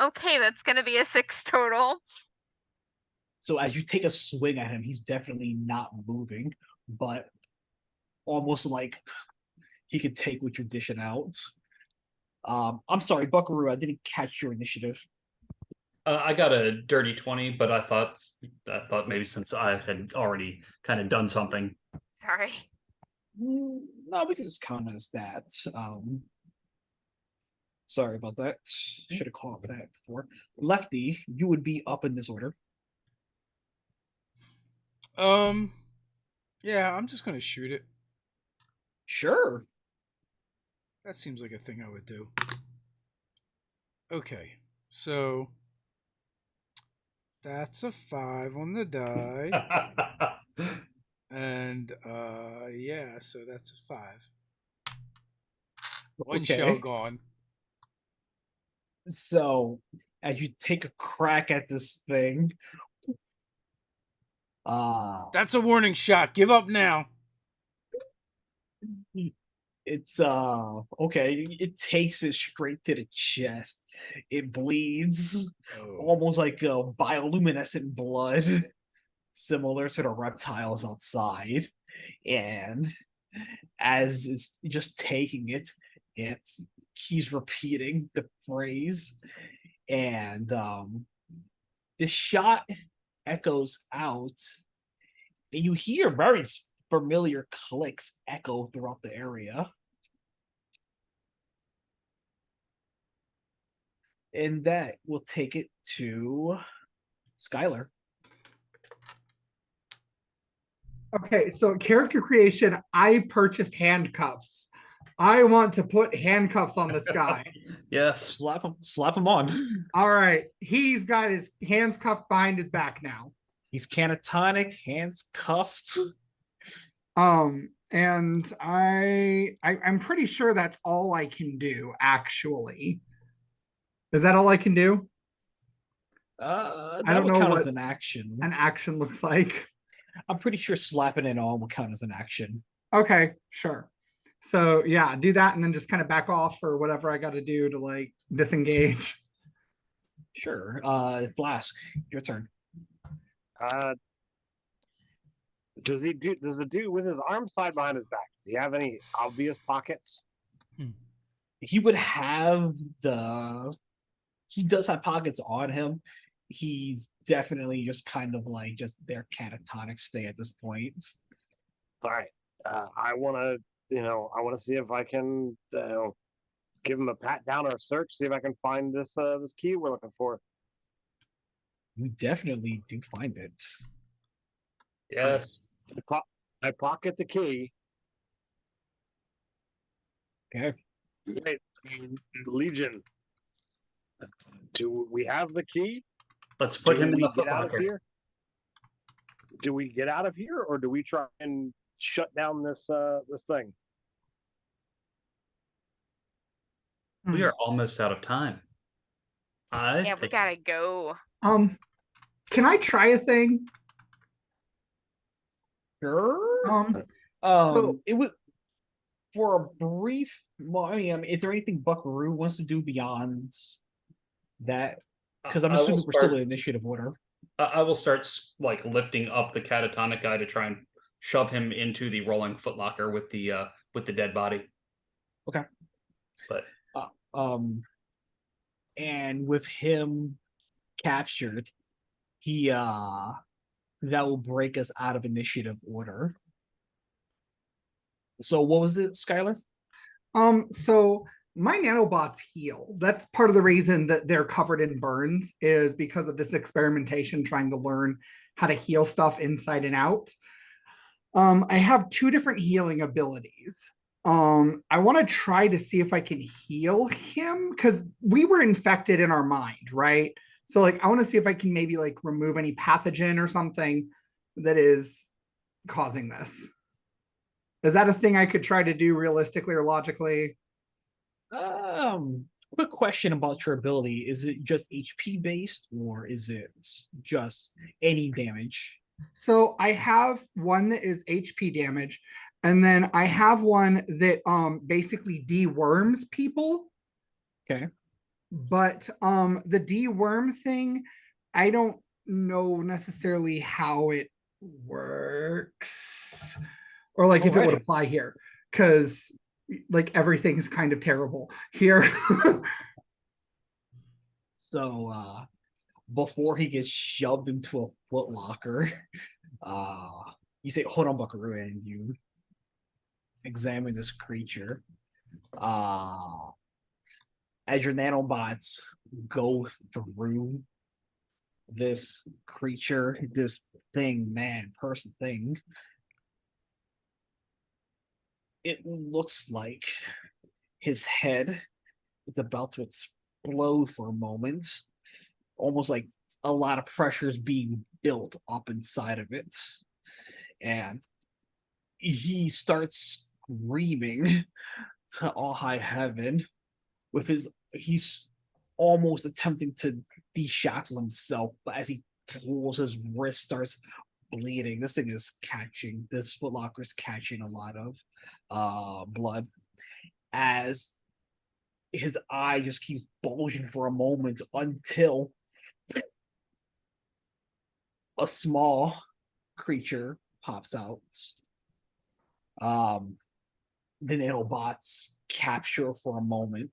Okay, that's gonna be a 6 total. So as you take a swing at him, he's definitely not moving, but almost like he could take what you're dishing out. I'm sorry, Buckaroo, I didn't catch your initiative. I got a dirty 20, but I thought maybe since I had already kind of done something. Sorry. No, we can just count it as that. Sorry about that. Should have called that before. Lefty, you would be up in this order. Yeah, I'm just gonna shoot it. Sure. That seems like a thing I would do. Okay, so that's a 5 on the die. And yeah, so that's a 5. One shell gone. So as you take a crack at this thing, That's a warning shot. Give up now. it's okay. It takes it straight to the chest. It bleeds, almost like bioluminescent blood, similar to the reptiles outside. And as it's just taking it, it keeps repeating the phrase, and the shot echoes out, and you hear very familiar clicks echo throughout the area. And that will take it to Skylar. Okay, so character creation, I purchased handcuffs. I want to put handcuffs on this guy. Yes. Slap him on. All right, he's got his hands cuffed behind his back now. He's catatonic, hands cuffed. And I'm pretty sure that's all I can do, actually. Is that all I can do? I don't know count what as an action. An action looks like. I'm pretty sure slapping it on will count as an action. Okay, sure. So yeah, do that and then just kind of back off or whatever I got to do to like disengage. Sure. Flask, your turn. Does the dude with his arms tied behind his back, does he have any obvious pockets? He would have he does have pockets on him. He's definitely just kind of like just their catatonic stay at this point. All right. I want to see if I can give him a pat down or a search, see if I can find this this key we're looking for. You definitely do find it. Yes. I pocket the key. Okay. Wait, Legion. Do we have the key? Let's put Do him in we the get out of footlocker. here? Do we get out of here, or do we try and shut down this this thing? We are almost out of time. I Yeah, we think gotta go. Can I try a thing? Sure. So- It was for a brief. Well, I mean, is there anything Buckaroo wants to do beyond that? Because I'm I will assuming we're start- still in initiative order. I will start like lifting up the catatonic guy to try and shove him into the rolling footlocker with the dead body. Okay. But And with him captured, he that will break us out of initiative order. So what was it, Skylar? So my nanobots heal. That's part of the reason that they're covered in burns is because of this experimentation trying to learn how to heal stuff inside and out. I have 2 different healing abilities. I want to try to see if I can heal him because we were infected in our mind, right? So like I want to see if I can maybe like remove any pathogen or something that is causing this. Is that a thing I could try to do realistically or logically? Quick question about your ability. Is it just HP based or is it just any damage? So I have one that is HP damage, and then I have one that basically deworms people. Okay. But the deworm thing, I don't know necessarily how it works. Or like if it would Alrighty. apply here. Because like everything's kind of terrible here. So before he gets shoved into a footlocker, you say, hold on, Buckaroo, and you examine this creature. As your nanobots go through this creature, this thing, man, person thing, it looks like his head is about to explode for a moment, almost like a lot of pressure is being built up inside of it. And he starts screaming to all high heaven with he's almost attempting to deshackle himself, but as he pulls his wrist starts bleeding. This footlocker is catching a lot of blood as his eye just keeps bulging for a moment until a small creature pops out. The nanobots capture for a moment.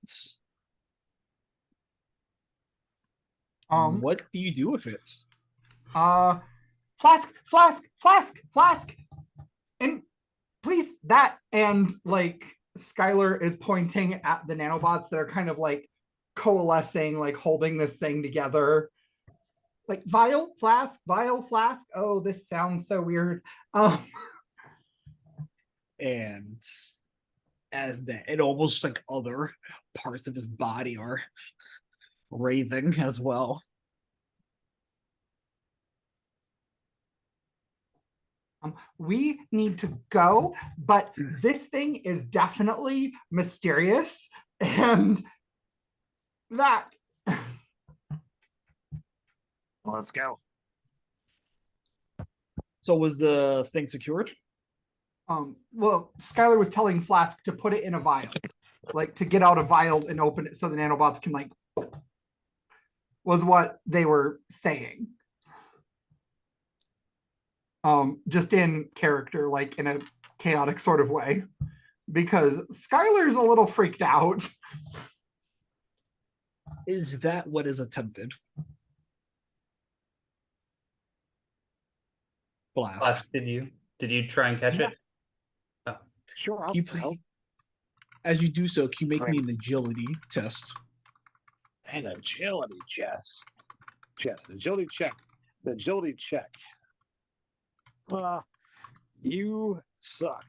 What do you do with it? Flask. And please, that and like Skylar is pointing at the nanobots that are kind of like coalescing, like holding this thing together. Like vial, flask. Oh, this sounds so weird. And as that, it almost like other parts of his body are raving as well. We need to go, but this thing is definitely mysterious, and that. Let's go. So was the thing secured? Well, Skylar was telling Flask to put it in a vial, like to get out a vial and open it so the nanobots can like. Was what they were saying. Just in character, like in a chaotic sort of way, because Skylar's a little freaked out. Is that what is attempted? Blast. did you try and catch it? Sure. Keep- As you do so, can you make Right. me an agility test? An agility agility chest. An agility check. You suck.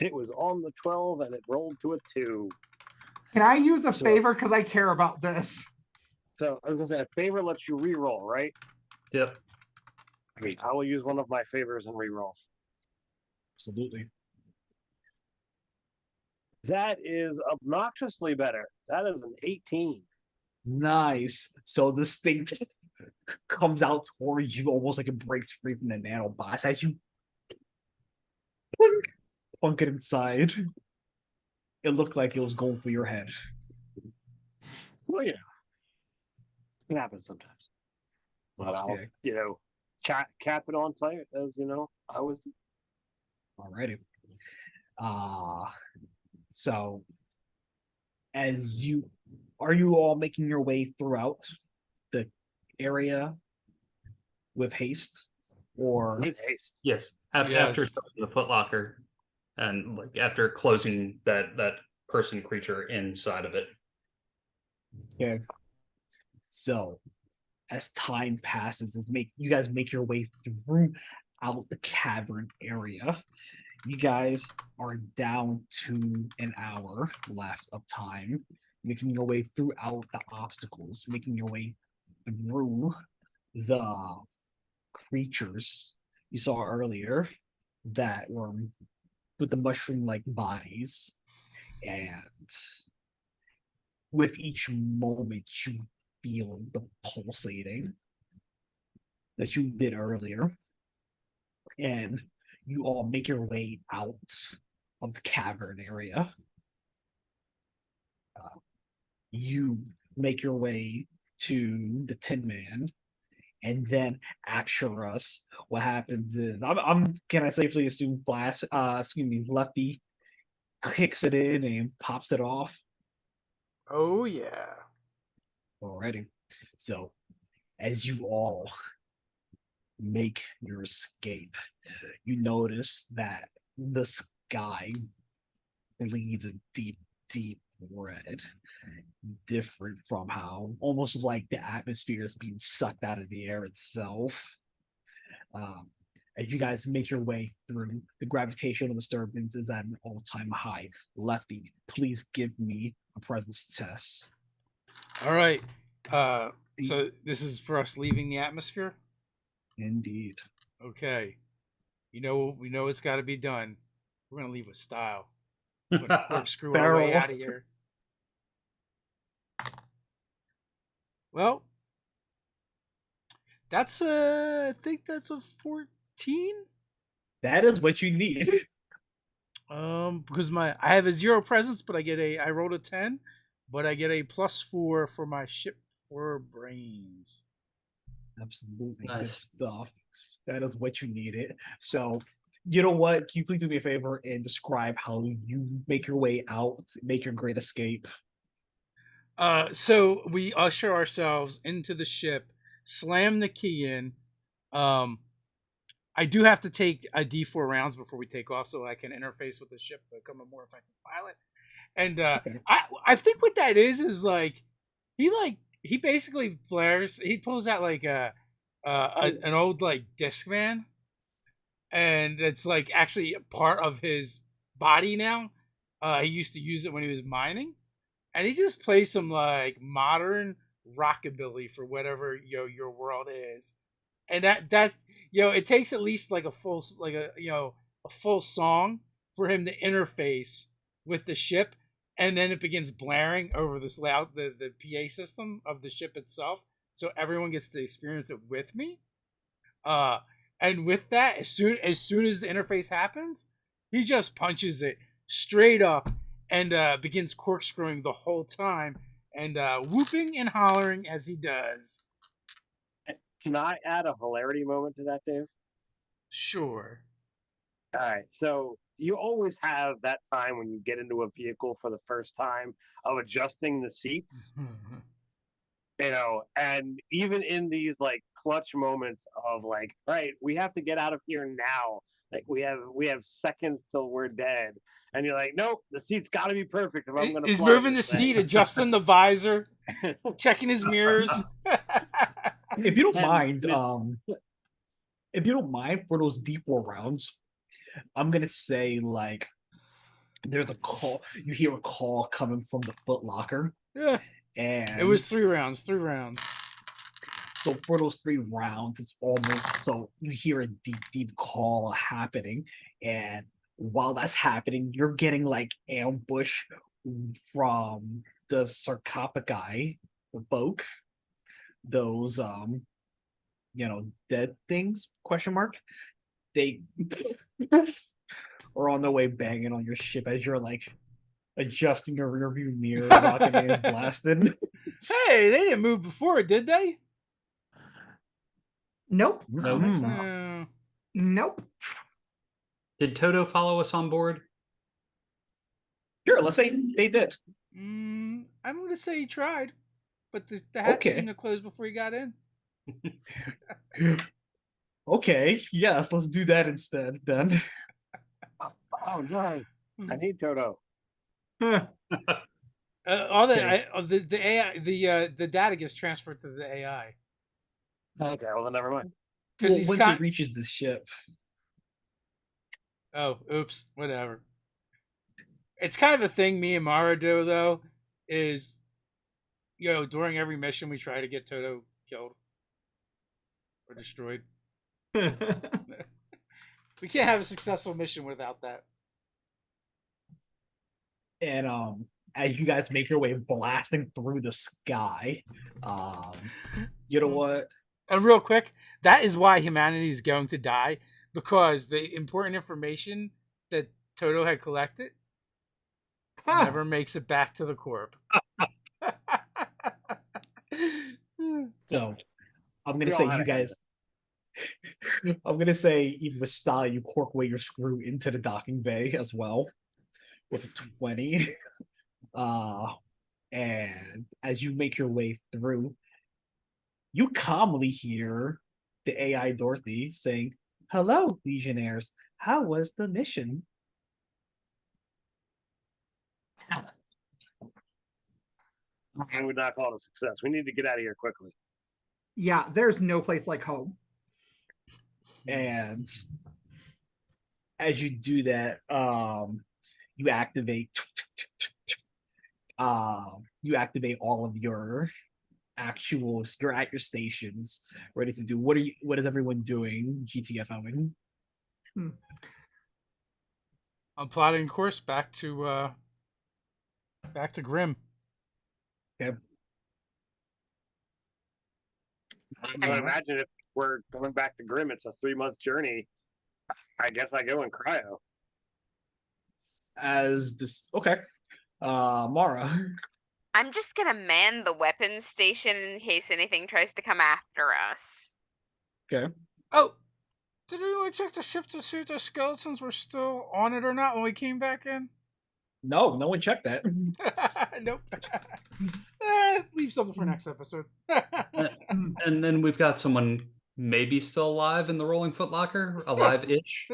It was on the 12 and it rolled to a 2. Can I use a So- favor because I care about this? So I was gonna say a favor lets you re-roll, right? Yep. Great. I will use one of my favors and re-roll. Absolutely. That is obnoxiously better. That is an 18. Nice. So this thing comes out towards you almost like it breaks free from the nanobots as you plunk it inside. It looked like it was going for your head. Well, yeah. It happens sometimes. But I'll, Okay. cap it on tight as I was. Alrighty. So as you are you all making your way throughout the area with haste? Or With haste. Yes. Yes. After shutting the footlocker and like after closing that person creature inside of it. okay. So as time passes, you guys make your way through out the cavern area. You guys are down to an hour left of time, making your way throughout the obstacles, making your way through the creatures you saw earlier that were with the mushroom-like bodies. And with each moment, you feel the pulsating that you did earlier. And you all make your way out of the cavern area. You make your way to the Tin Man, and then after us, what happens is I'm can I safely assume Lefty kicks it in and pops it off. Oh yeah. Alrighty. So as you all make your escape, you notice that the sky bleeds a deep, deep red, different from how almost like the atmosphere is being sucked out of the air itself. As you guys make your way through, the gravitational disturbance is at an all-time high. Lefty, please give me a presence test. All right. So this is for us leaving the atmosphere. Indeed. Okay. We know it's got to be done. We're gonna leave with style. We're gonna corkscrew our way Barrel. out of here. Well, that's I think that's a 14. That is what you need. Because I have a 0 presence, but I rolled a 10, but I get a +4 for my ship for brains. Absolutely. Good Nice. stuff. That is what you needed. So, you know what? Can you please do me a favor and describe how you make your way out, make your great escape? So we usher ourselves into the ship, slam the key in. I do have to take a D4 rounds before we take off, so I can interface with the ship to become a more effective pilot. And Okay. I think what that is like he basically flares. He pulls out like an old like Discman, and it's like actually a part of his body now. He used to use it when he was mining, and he just plays some like modern rockabilly for whatever your world is, and that it takes at least like a full song for him to interface with the ship, and then it begins blaring over this loud the PA system of the ship itself, so everyone gets to experience it with me. And with that, as soon as the interface happens, he just punches it straight up and begins corkscrewing the whole time and whooping and hollering as he does. Can I add a hilarity moment to that, Dave? Sure. All right. So you always have that time when you get into a vehicle for the first time of adjusting the seats, and even in these like clutch moments of like, right, we have to get out of here now Like we have seconds till we're dead, and you're like, nope, the seat's got to be perfect if I'm going to. He's moving the seat, adjusting the visor, checking his mirrors. If you don't And mind, it's- if you don't mind for those deep war rounds, I'm gonna say like there's a call. You hear a call coming from the Foot Locker, Yeah, and it was 3 rounds. 3 rounds. So for those 3 rounds, it's almost so you hear a deep call happening, and while that's happening, you're getting like ambush from the sarcophagi folk, those dead things, question mark. They are on their way banging on your ship as you're like adjusting your rearview mirror, rocket hands blasted. Hey, they didn't move before, did they? Nope. Nope. No. Nope. Did Toto follow us on board? Sure, let's say they did. I'm gonna say he tried, but the hatch Okay. seemed to close before he got in. Okay, yes, let's do that instead then. oh no, I need Toto. All Okay. the AI, the data gets transferred to the AI Okay, well then never mind. because Well, he's once it reaches the ship. Oh, oops, whatever. It's kind of a thing me and Mara do though, is during every mission we try to get Toto killed or destroyed. We can't have a successful mission without that. And as you guys make your way blasting through the sky, you know what? And real quick, that is why humanity is going to die, because the important information that Toto had collected never makes it back to the corp. So I'm We gonna all say had you a guys. I'm gonna say even with style, you cork away your screw into the docking bay as well with a 20. And as you make your way through, you calmly hear the AI Dorothy saying, "Hello, Legionnaires. How was the mission?" I would not call it a success. We need to get out of here quickly. Yeah, there's no place like home. And as you do that, you activate all of your actuals. You're at your stations, ready to do. What is everyone doing? GTFOing. I'm plotting course back to Grimm. Okay. I would imagine if we're going back to Grimm, it's a 3-month journey. I guess I go in cryo. As this okay. Mara. I'm just gonna man the weapons station in case anything tries to come after us. Okay. Oh, did anyone check the ship to see if the skeletons were still on it or not when we came back in? No one checked that. Nope. Leave something for next episode. And then we've got someone maybe still alive in the Rolling Foot Locker, alive-ish.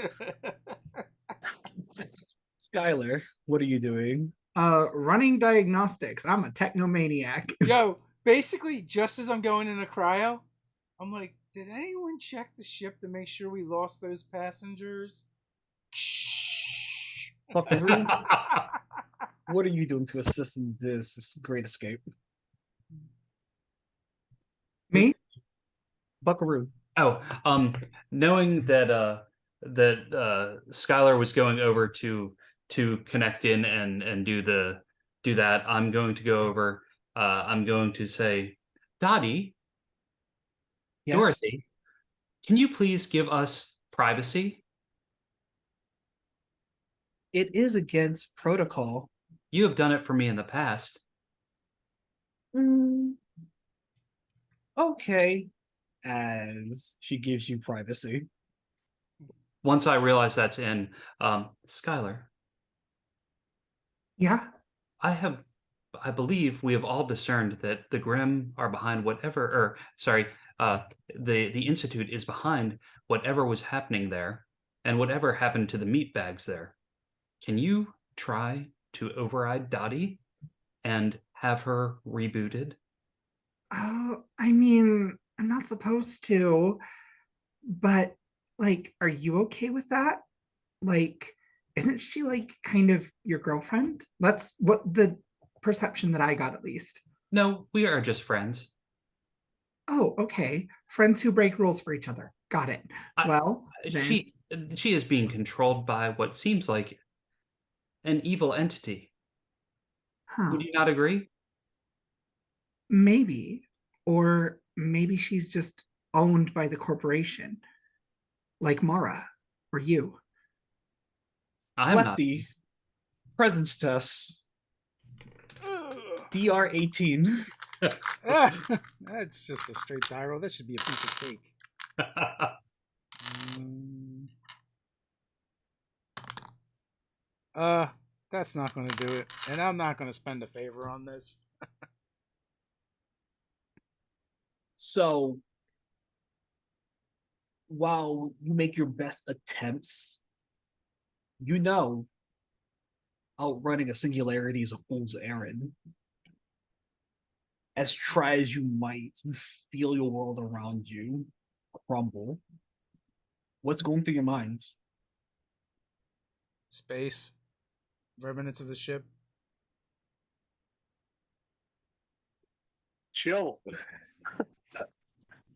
Skylar, what are you doing? Running diagnostics. I'm a technomaniac. Yo, basically, just as I'm going into cryo, I'm like, did anyone check the ship to make sure we lost those passengers? Buckaroo, what are you doing to assist in this great escape? Me? Buckaroo. Oh, knowing that Skylar was going over to connect in and do that, I'm going to go over. I'm going to say, Dottie, Yes. Dorothy, can you please give us privacy? It is against protocol. You have done it for me in the past. Okay. As she gives you privacy. Once I realize that's in, Skylar, Yeah. I believe we have all discerned that the Grimm are behind whatever, or sorry, the Institute is behind whatever was happening there. And whatever happened to the meat bags there? Can you try to override Dottie and have her rebooted? I mean, I'm not supposed to, but like, are you okay with that? Like, isn't she like kind of your girlfriend? That's what the perception that I got, at least. No, we are just friends. Oh, okay. Friends who break rules for each other. Got it. I- Well, then, She is being controlled by what seems like an evil entity. huh, Would you not agree? maybe. Or maybe she's just owned by the corporation, like Mara or you. I'm not. Lefty, presence test, DR 18. That's just a straight die roll. That should be a piece of cake. Mm. That's not going to do it, and I'm not going to spend a favor on this. So, while you make your best attempts, you know outrunning a singularity is a fool's errand. As try as you might, you feel your world around you crumble. What's going through your mind? Space, remnants of the ship. Chill.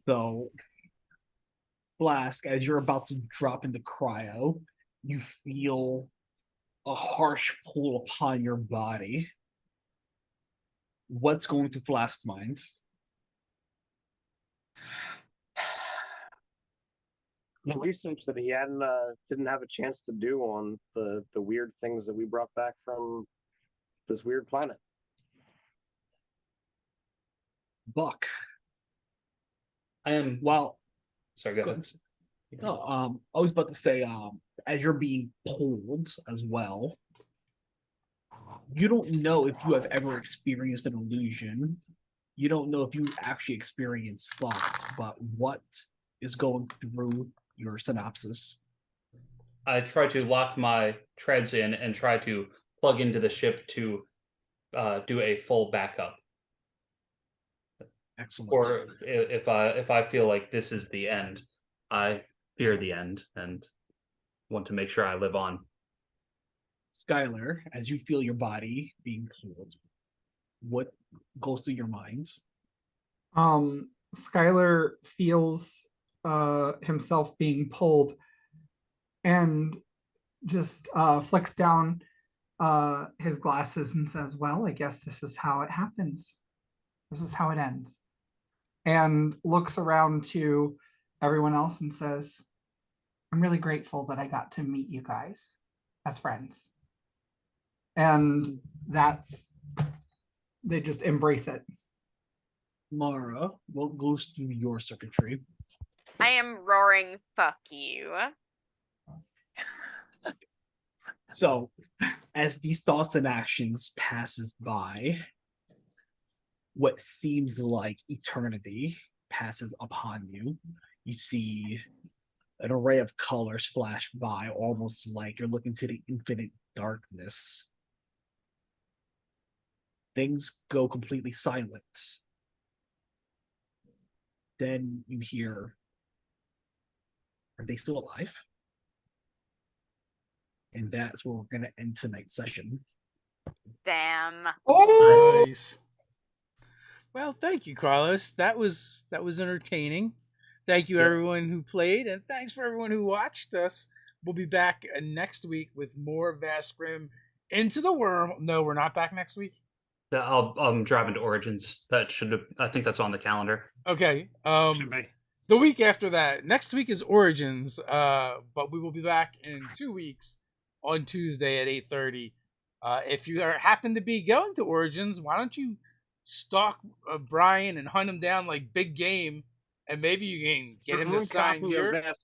So, Flask, as you're about to drop into cryo, you feel a harsh pull upon your body. What's going through Flask's mind? The research that he didn't have a chance to do on the weird things that we brought back from this weird planet. Buck. I am. Well, Sorry, go ahead. no, I was about to say, as you're being pulled as well, you don't know if you have ever experienced an illusion. You don't know if you actually experienced thought, but what is going through your synopsis? I try to lock my treads in and try to plug into the ship to do a full backup. Excellent. Or if I feel like this is the end, I fear the end and want to make sure I live on. Skylar, as you feel your body being pulled, what goes through your mind? Skylar feels himself being pulled and just flicks down his glasses and says, well, I guess this is how it happens. This is how it ends. And looks around to everyone else and says, I'm really grateful that I got to meet you guys as friends. And they just embrace it. Mara, what goes through your circuitry? I am roaring, fuck you. So, as these thoughts and actions passes by, what seems like eternity passes upon you. You see an array of colors flash by, almost like you're looking to the infinite darkness. Things go completely silent. Then you hear, are they still alive? And that's where we're going to end tonight's session. Damn. Oh, Nice. Well, thank you, Carlos. That was entertaining. Thank you, Yes. everyone who played, and thanks for everyone who watched us. We'll be back next week with more Vast Grimm Into the Worm. No, we're not back next week. I'll drive into Origins. I think that's on the calendar. Okay. Should be. The week after that, next week is Origins. But we will be back in 2 weeks on Tuesday at 8:30. If you happen to be going to Origins, why don't you stalk Brian and hunt him down like big game, and maybe you can get him to sign your get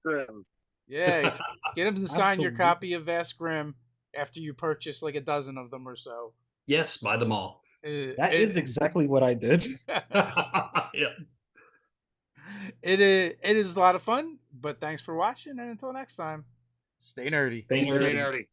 him to sign your Absolutely. copy of Vast Grimm after you purchase like a dozen of them or so. Yes, buy them all. That is exactly what I did. Yeah. It is a lot of fun. But thanks for watching, and until next time, Stay nerdy. Stay Stay nerdy. nerdy.